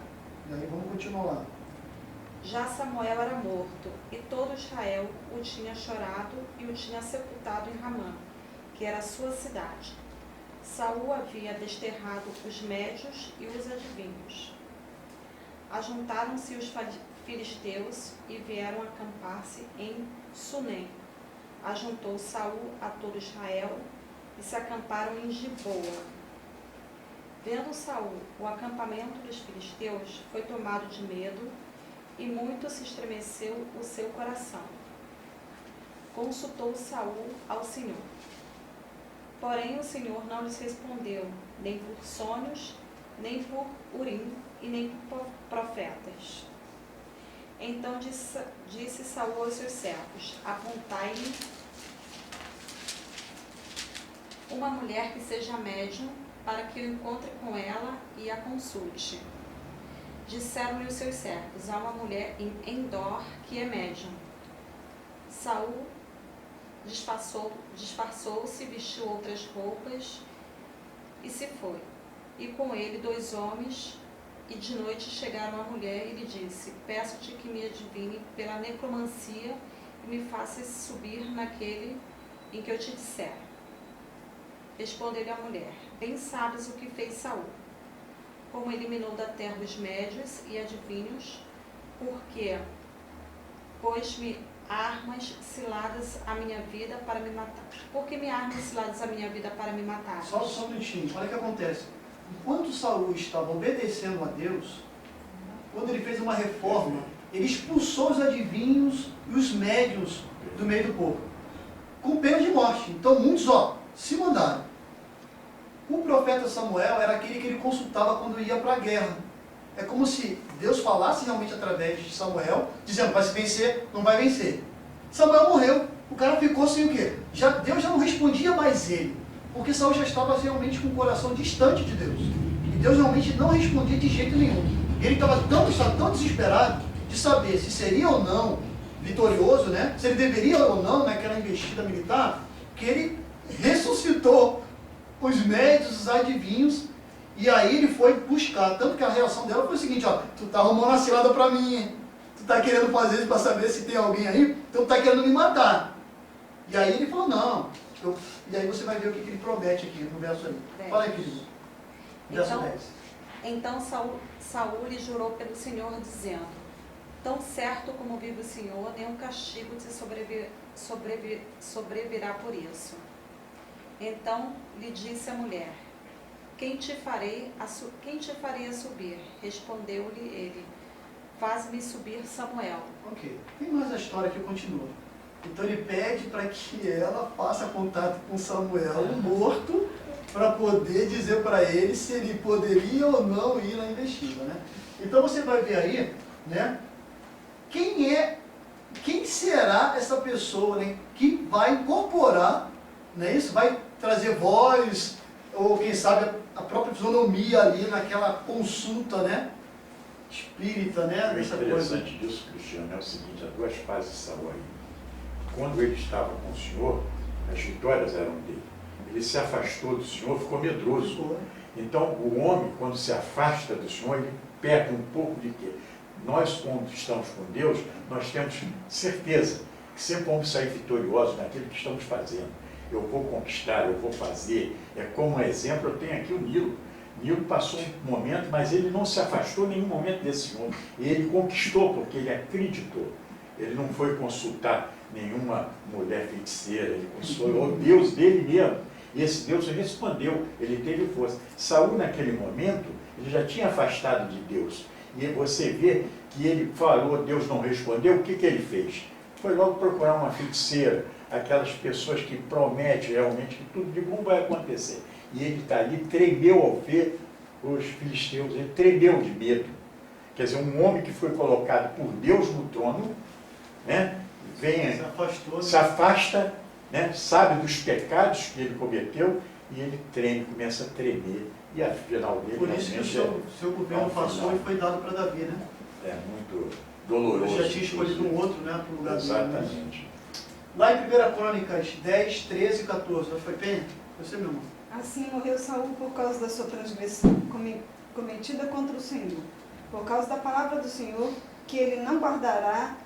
E aí vamos continuar lá. Já Samuel era morto, e todo Israel o tinha chorado e o tinha sepultado em Ramã, que era a sua cidade. Saul havia desterrado os médios e os adivinhos. Ajuntaram-se os filisteus e vieram acampar-se em Sunem. Ajuntou Saul a todo Israel e se acamparam em Giboa. Vendo Saul o acampamento dos filisteus, foi tomado de medo e muito se estremeceu o seu coração. Consultou Saul ao Senhor. Porém o Senhor não lhes respondeu, nem por sonhos, nem por Urim e nem por profetas. Então disse Saul aos seus servos: apontai-lhe uma mulher que seja médium, para que eu encontre com ela e a consulte. Disseram-lhe os seus servos: há uma mulher em Endor que é médium. Saul disfarçou-se, vestiu outras roupas e se foi. E com ele 2 homens, e de noite chegaram à mulher e lhe disse: peço-te que me adivine pela necromancia e me faças subir naquele em que eu te disser. Respondeu-lhe a mulher: bem sabes o que fez Saul, como eliminou da terra os médios e adivinhos, porque pôs-me armas ciladas à minha vida para me matar. Por que me armas ciladas à minha vida para me matar? Só um minutinho, olha o que acontece. Enquanto Saul estava obedecendo a Deus, quando ele fez uma reforma, ele expulsou os adivinhos e os médiuns do meio do povo, com pena de morte. Então muitos, se mandaram. O profeta Samuel era aquele que ele consultava quando ia para a guerra. É como se Deus falasse realmente através de Samuel, dizendo: vai se vencer, não vai vencer. Samuel morreu. O cara ficou sem o quê? Deus já não respondia mais ele, porque Saul já estava realmente com o coração distante de Deus. E Deus realmente não respondia de jeito nenhum. Ele estava tão desesperado de saber se seria ou não vitorioso, né? Se ele deveria ou não naquela investida militar, que ele ressuscitou os médios, os adivinhos, e aí ele foi buscar. Tanto que a reação dela foi o seguinte: tu tá arrumando uma cilada para mim, tu tá querendo fazer isso para saber se tem alguém aí, então tu tá querendo me matar. E aí ele falou: não. E aí você vai ver o que ele promete aqui no verso ali. 10. Fala aí, querido. Verso 10. Então Saul lhe jurou pelo Senhor, dizendo: tão certo como vive o Senhor, nenhum castigo te sobrevirá por isso. Então lhe disse a mulher: quem te faria subir? Respondeu-lhe ele: faz-me subir Samuel. Ok. Tem mais a história que continua. Então ele pede para que ela faça contato com Samuel, o morto, para poder dizer para ele se ele poderia ou não ir na investida, né? Então você vai ver aí, né? Quem será essa pessoa, né, que vai incorporar, né, isso? Vai trazer voz, ou quem sabe a própria fisionomia ali naquela consulta, né? Espírita, né? O Dessa interessante coisa. disso, Cristiano, é o seguinte: há 2 fases de Saul aí. Quando ele estava com o Senhor, as vitórias eram dele. Ele se afastou do Senhor, ficou medroso. Então, o homem, quando se afasta do Senhor, ele perde um pouco de quê? Nós, quando estamos com Deus, nós temos certeza que sempre vamos sair vitoriosos naquilo que estamos fazendo. Eu vou conquistar, eu vou fazer. É como um exemplo, eu tenho aqui o Nilo. Nilo passou um momento, mas ele não se afastou em nenhum momento desse Senhor. Ele conquistou, porque ele acreditou. Ele não foi consultar nenhuma mulher feiticeira, ele consultou o Deus dele mesmo. E esse Deus respondeu, ele teve força. Saul, naquele momento, ele já tinha afastado de Deus. E você vê que ele falou, Deus não respondeu, o que ele fez? Foi logo procurar uma feiticeira, aquelas pessoas que prometem realmente que tudo de bom vai acontecer. E ele está ali, tremeu ao ver os filisteus, ele tremeu de medo. Quer dizer, um homem que foi colocado por Deus no trono, né, se afasta, né, sabe dos pecados que ele cometeu, e ele treme, começa a tremer. E a final dele... Por isso que o seu governo passou e foi dado para Davi, né? É muito doloroso. Ele já tinha escolhido um outro, né, para o lugar dele. Exatamente. Lá em 1 Crônicas 10, 13 e 14, foi bem? Você, meu irmão. Assim morreu Saul por causa da sua transgressão cometida contra o Senhor, por causa da palavra do Senhor que ele não guardara,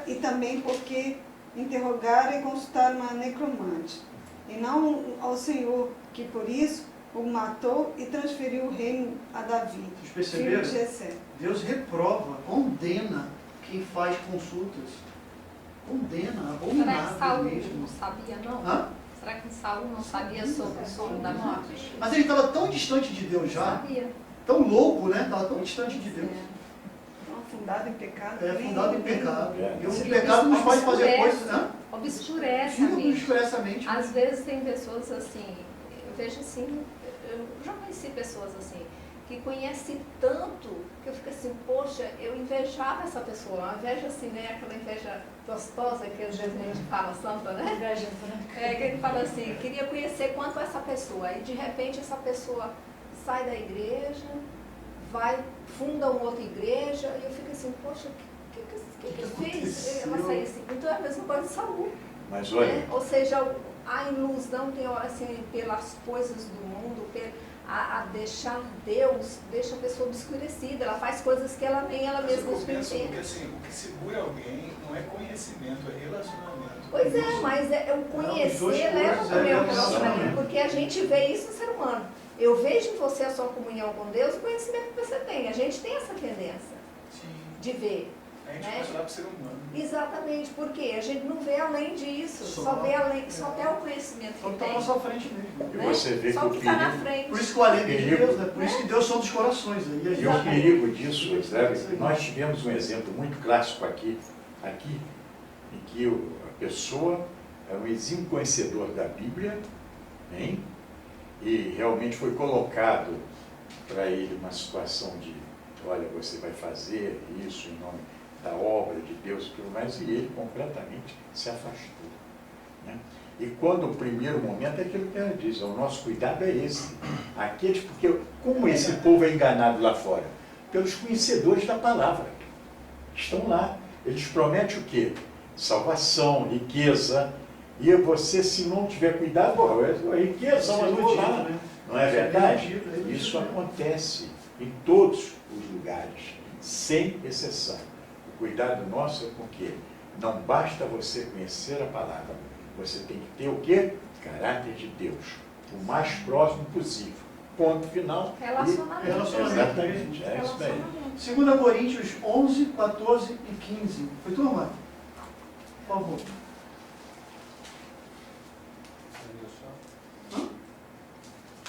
e também porque interrogara e consultara uma necromante, e não ao Senhor, que por isso o matou e transferiu o reino a Davi, Vocês filho perceberam? de Jessé. Deus reprova, condena quem faz consultas. Condena, Será que abominável Saul mesmo. não sabia, não? Hã? Será que Saul não sabia sobre o sono da morte? Mas ele estava tão distante de Deus já, Sabia. tão louco, né? Estava tão distante de Deus. Então, afundado em pecado. É fundado em pecado. E o Porque pecado nos faz fazer obscurece, coisas, né? Obscurece a Tira mente. expressamente. Às vezes tem pessoas assim, eu vejo assim, eu já conheci pessoas assim, que conhece tanto, que eu fico assim, poxa, eu invejava essa pessoa. Uma inveja assim, né? Aquela inveja gostosa que às vezes a gente fala santa, né? Inveja franca. É, que ele fala assim, queria conhecer quanto essa pessoa. E de repente essa pessoa sai da igreja, funda uma outra igreja, e eu fico assim, poxa, o que fez ela sair assim? Então é a mesma coisa de Saul. Mas olha, Né? Ou seja, a ilusão tem hora assim, pelas coisas do mundo, a deixar Deus, deixa a pessoa obscurecida, ela faz coisas que ela nem ela mesma Porque entende. assim, o que segura alguém não é conhecimento, é relacionamento. Pois é, mas o conhecer leva também ao relacionamento, porque a gente vê isso no ser humano. Eu vejo em você a sua comunhão com Deus, o conhecimento que você tem. A gente tem essa tendência de ver. A gente né? relacionar para o ser humano. Exatamente, porque a gente não vê além disso, só vê até o conhecimento Só que está à tem. nossa frente mesmo. e Né? você vê Só que o o que está na perigo, frente. Por isso que o além de perigo. Deus, né? Por isso que Deus são dos corações. Aí a e gente o perigo disso, sabe? Nós tivemos um exemplo muito clássico aqui, em que a pessoa é um exímio conhecedor da Bíblia, hein? E realmente foi colocado para ele uma situação de, olha, você vai fazer isso em nome da obra de Deus e tudo mais, e ele completamente se afastou. Né? E quando o primeiro momento é aquilo que ela diz, o nosso cuidado é esse. Aqueles, porque como esse povo é enganado lá fora? Pelos conhecedores da palavra. Estão lá. Eles prometem o quê? Salvação, riqueza. E você, se não tiver cuidado, a riqueza vai lá. Não é verdade? Isso acontece em todos os lugares, sem exceção. O cuidado nosso é porque não basta você conhecer a palavra, você tem que ter o quê? Caráter de Deus, o mais próximo possível. Ponto final. Relacionamento. Exatamente, é isso aí. 2 Coríntios 11, 14 e 15. Foi tu, Amado? Por favor.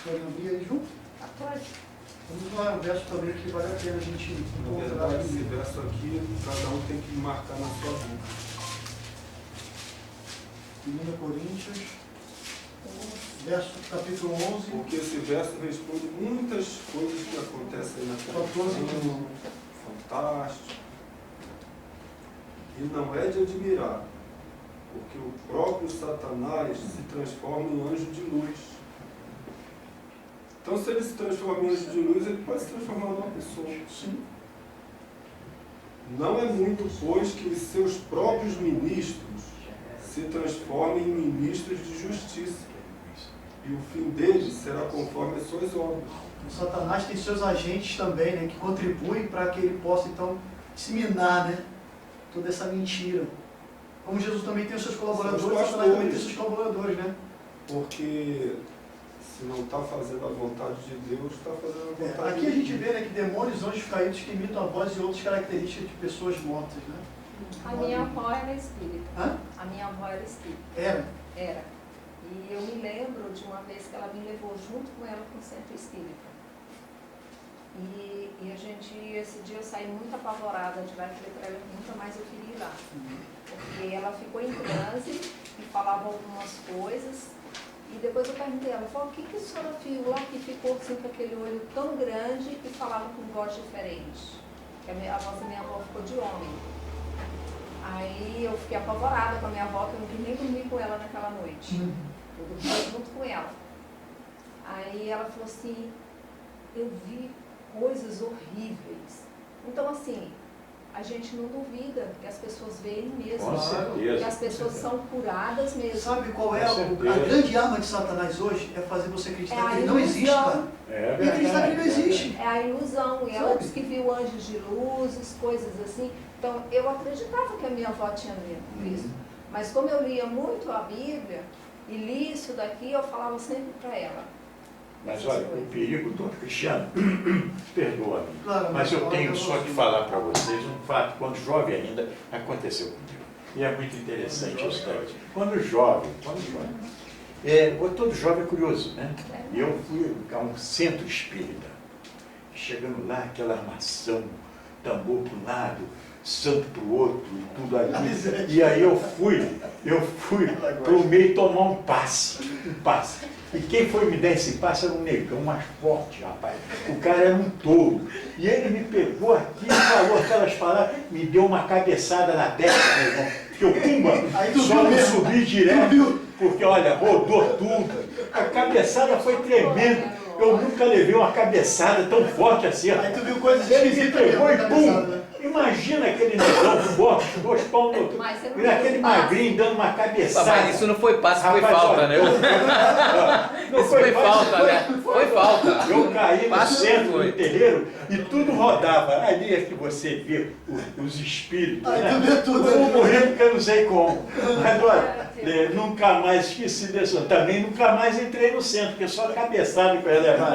Querem abrir aí junto? Vamos lá, um verso também que vale a pena a gente Na encontrar verdade, esse aqui. verso aqui, cada um tem que marcar na sua vida. 2 Coríntios, capítulo 11, Porque esse verso responde muitas coisas que acontecem aí na terra. 14 e 15. Fantástico. E não é de admirar, porque o próprio Satanás se transforma em anjo de luz. Então, se ele se transforma em anjo de luz, ele pode se transformar numa pessoa. Sim. Não é muito, pois, que os seus próprios ministros se transformem em ministros de justiça. E o fim deles será conforme as suas obras. O Satanás tem seus agentes também, né, que contribuem para que ele possa, então, disseminar, né, toda essa mentira. Como Jesus também tem os seus colaboradores, o Satanás também tem os seus colaboradores, né? Porque se não está fazendo a vontade de Deus, está fazendo a vontade Aqui de a gente Deus. vê, né, que demônios, anjos caídos que imitam a voz e outras características de pessoas mortas, né? A minha avó era espírita. Hã? A minha avó era espírita. Era. Era. E eu me lembro de uma vez que ela me levou junto com ela para o centro espírita. E a gente, esse dia eu saí muito apavorada de lá e falei para ela que nunca mais eu queria ir lá. Porque ela ficou em transe e falava algumas coisas. E depois eu perguntei a ela, o que a senhora viu lá que ficou assim com aquele olho tão grande e falava com voz diferente? Que a voz da minha avó ficou de homem. Aí eu fiquei apavorada com a minha avó, que eu não quis nem dormir com ela naquela noite. Eu dormi junto com ela. Aí ela falou assim, eu vi coisas horríveis. Então assim, a gente não duvida que as pessoas veem mesmo. Com certeza. Que as pessoas são curadas mesmo. Sabe qual é Com a certeza. grande arma de Satanás hoje? É fazer você acreditar É a que ele não existe, ilusão. cara. É E acreditar que ele não existe. É a ilusão. E ela Sabe? disse que viu anjos de luzes, coisas assim. Então, eu acreditava que a minha avó tinha visto. Mas como eu lia muito a Bíblia, e li isso daqui, eu falava sempre para ela. Mas olha, o perigo todo, Cristiano, perdoa-me, Claro, mas eu tenho só que que falar para vocês um fato, quando jovem ainda, aconteceu comigo. E é muito interessante isso daí. Quando jovem, todo jovem é curioso, né? E eu fui a um centro espírita, chegando lá, aquela armação, tambor para um lado, santo para o outro e tudo ali. E aí eu fui para o meio tomar um passe. E quem foi me dar esse passe era um negão mais forte, rapaz. O cara era um touro. E ele me pegou aqui, falou aquelas palavras, me deu uma cabeçada na testa, meu irmão. Que eu, pumba, só não subi direto, porque, olha, rodou tudo. A cabeçada foi tremenda. Eu nunca levei uma cabeçada tão forte assim. Aí tu viu coisas Ele me esquisitas pegou e mesmo, pum! cabeçada. Imagina aquele negão com bote, 2 pau no outro. Mas você não E aquele viu o passe. magrinho dando uma cabeçada. Mas isso não foi passe, foi Rapaz, falta, olha, né? Não Isso foi passe, falta, né? Foi falta. Eu caí no Passe centro foi. do terreiro e tudo rodava. Ali é que você vê os espíritos. Aí Né? tu vê tudo. Eu vou morrer porque eu não sei como. Mas olha, nunca mais esqueci desse. Também nunca mais entrei no centro, porque só cabeçada que eu ia levar.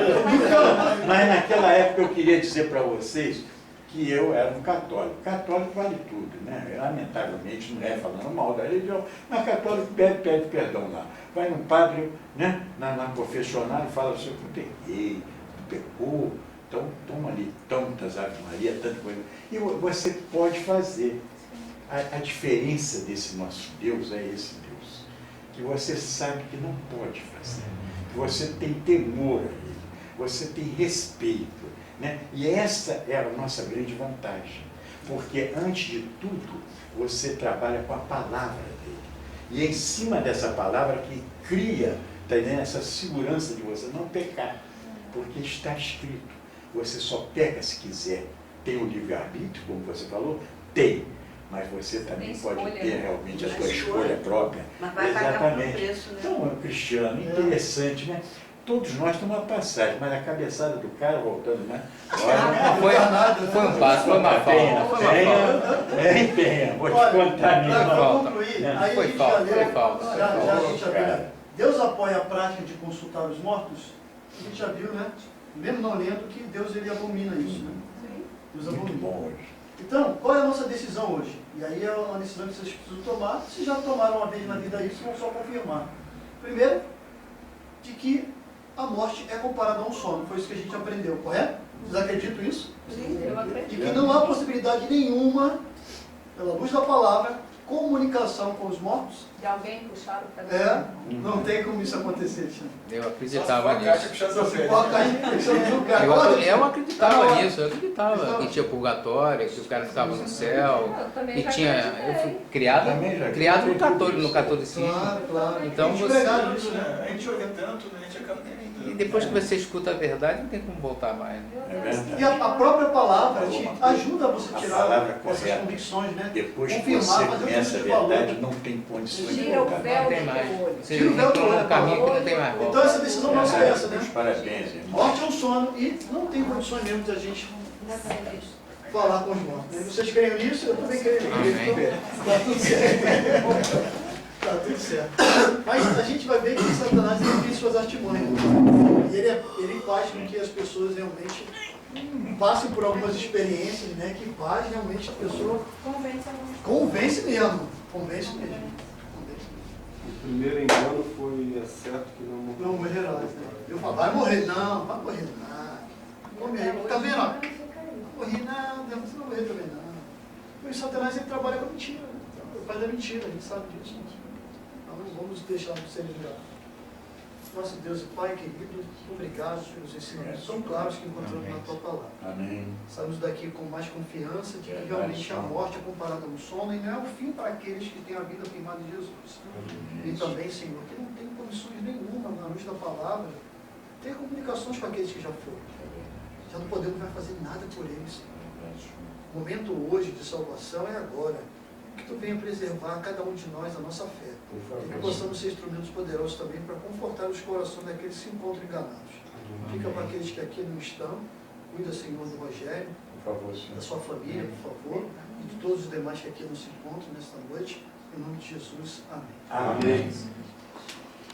Mas naquela época eu queria dizer para vocês que eu era um católico. Católico vale tudo, né? Lamentavelmente, não é falando mal da religião, mas católico pede perdão lá. Vai num padre, né? na confessionária e fala assim, eu peguei, pecou, então toma ali tantas Ave Maria, tanta coisa. E você pode fazer. A diferença desse nosso Deus é esse Deus, que você sabe que não pode fazer, que você tem temor a Ele, você tem respeito. Né? E essa é a nossa grande vantagem, porque antes de tudo você trabalha com a palavra dele, e é em cima dessa palavra que cria, tá entendendo? Essa segurança de você não pecar, porque está escrito, você só peca se quiser. Tem o livre-arbítrio, como você falou? Tem, mas você também Tem pode escolha, ter né? realmente a Tem sua escolha própria. Mas vai pagar um Exatamente. preço, né? Então, Cristiano, interessante, né? Todos nós temos uma passagem, mas a cabeçada do cara voltando, né? Foi um passe, foi uma falta. Empenha, vou te Olha, contar para falta. concluir, Né? aí a Foi gente falta, já leu, foi falta, foi já falta. a gente já viu, né? Deus apoia a prática de consultar os mortos, a gente já viu, né? Mesmo não lendo, que Deus ele abomina isso, né? Deus Muito abomina. bom hoje. Então, qual é a nossa decisão hoje? E aí é uma decisão que vocês precisam tomar. Se já tomaram uma vez na vida isso, vão só confirmar. Primeiro, de que a morte é comparada a um sono. Foi isso que a gente aprendeu, correto? Vocês acreditam nisso? Sim, eu E acredito. que não há possibilidade nenhuma, pela luz da palavra, comunicação com os mortos. De alguém puxar o cabelo. É, não tem como isso acontecer, Tiago. Eu Só acreditava se for a caixa nisso. puxando seu pé. Coloca aí, pensando no lugar. Eu acreditava nisso, eu acreditava que tinha purgatório, que o cara ficava no céu, Eu também que já tinha. Eu acreditei. fui criado no catolicismo. Claro, claro. Então Eles você- pregaram isso, né? A gente olha tanto, né? A gente acaba nem E lembrando. depois que você escuta a verdade, não tem como voltar mais. Né? É verdade. E a própria palavra te ajuda a você A tirar palavra essas correta. convicções, né? Depois que Confirmar, você fazer um conhece a juízo de valor. verdade, não tem condições de Tira o voltar. véu Não tem do mais. teu olho. Você Tira o véu do entrou olho, num caminho que não tem mais volta. Então essa decisão nossa é essa, né? Os parabéns, irmão. Morte é um sono e não tem condições mesmo de a gente falar com os mortos. Vocês creem nisso? Eu também creio nisso. Amém. Então, tá tudo certo. Tá tudo certo. Mas a gente vai ver que Satanás ele tem suas artimanhas. E ele faz com que as pessoas realmente passem por algumas experiências, né? Que faz realmente a pessoa convence mesmo. Convence mesmo. O primeiro engano foi, é certo que não morreu. Não morrerás, né? Eu falo, vai morrer. Não, vai morrer nada. Come aí. Tá vendo? Ó? Não morrer nada, você não vai morrer também não. E o Satanás ele trabalha com a mentira. Né? Então, faz a mentira, a gente sabe disso. Então não vamos deixar de ser enganados. Nosso Deus e Pai querido, obrigado pelos ensinamentos tão claros que encontramos na tua palavra. Amém. Saímos daqui com mais confiança de que realmente a morte é comparada ao sono e não é o fim para aqueles que têm a vida firmada em Jesus. E também, Senhor, que não tem condições nenhuma na luz da palavra ter comunicações com aqueles que já foram. Já não podemos mais fazer nada por eles. O momento hoje de salvação é agora. Que tu venha preservar cada um de nós a nossa fé. E que possamos ser instrumentos poderosos também para confortar os corações daqueles que se encontram enganados. Fica para aqueles que aqui não estão. Cuida, Senhor, do Rogério, Por favor, Senhor. da sua família, por favor, e de todos os demais que aqui não se encontram nesta noite. Em nome de Jesus. Amém. Amém.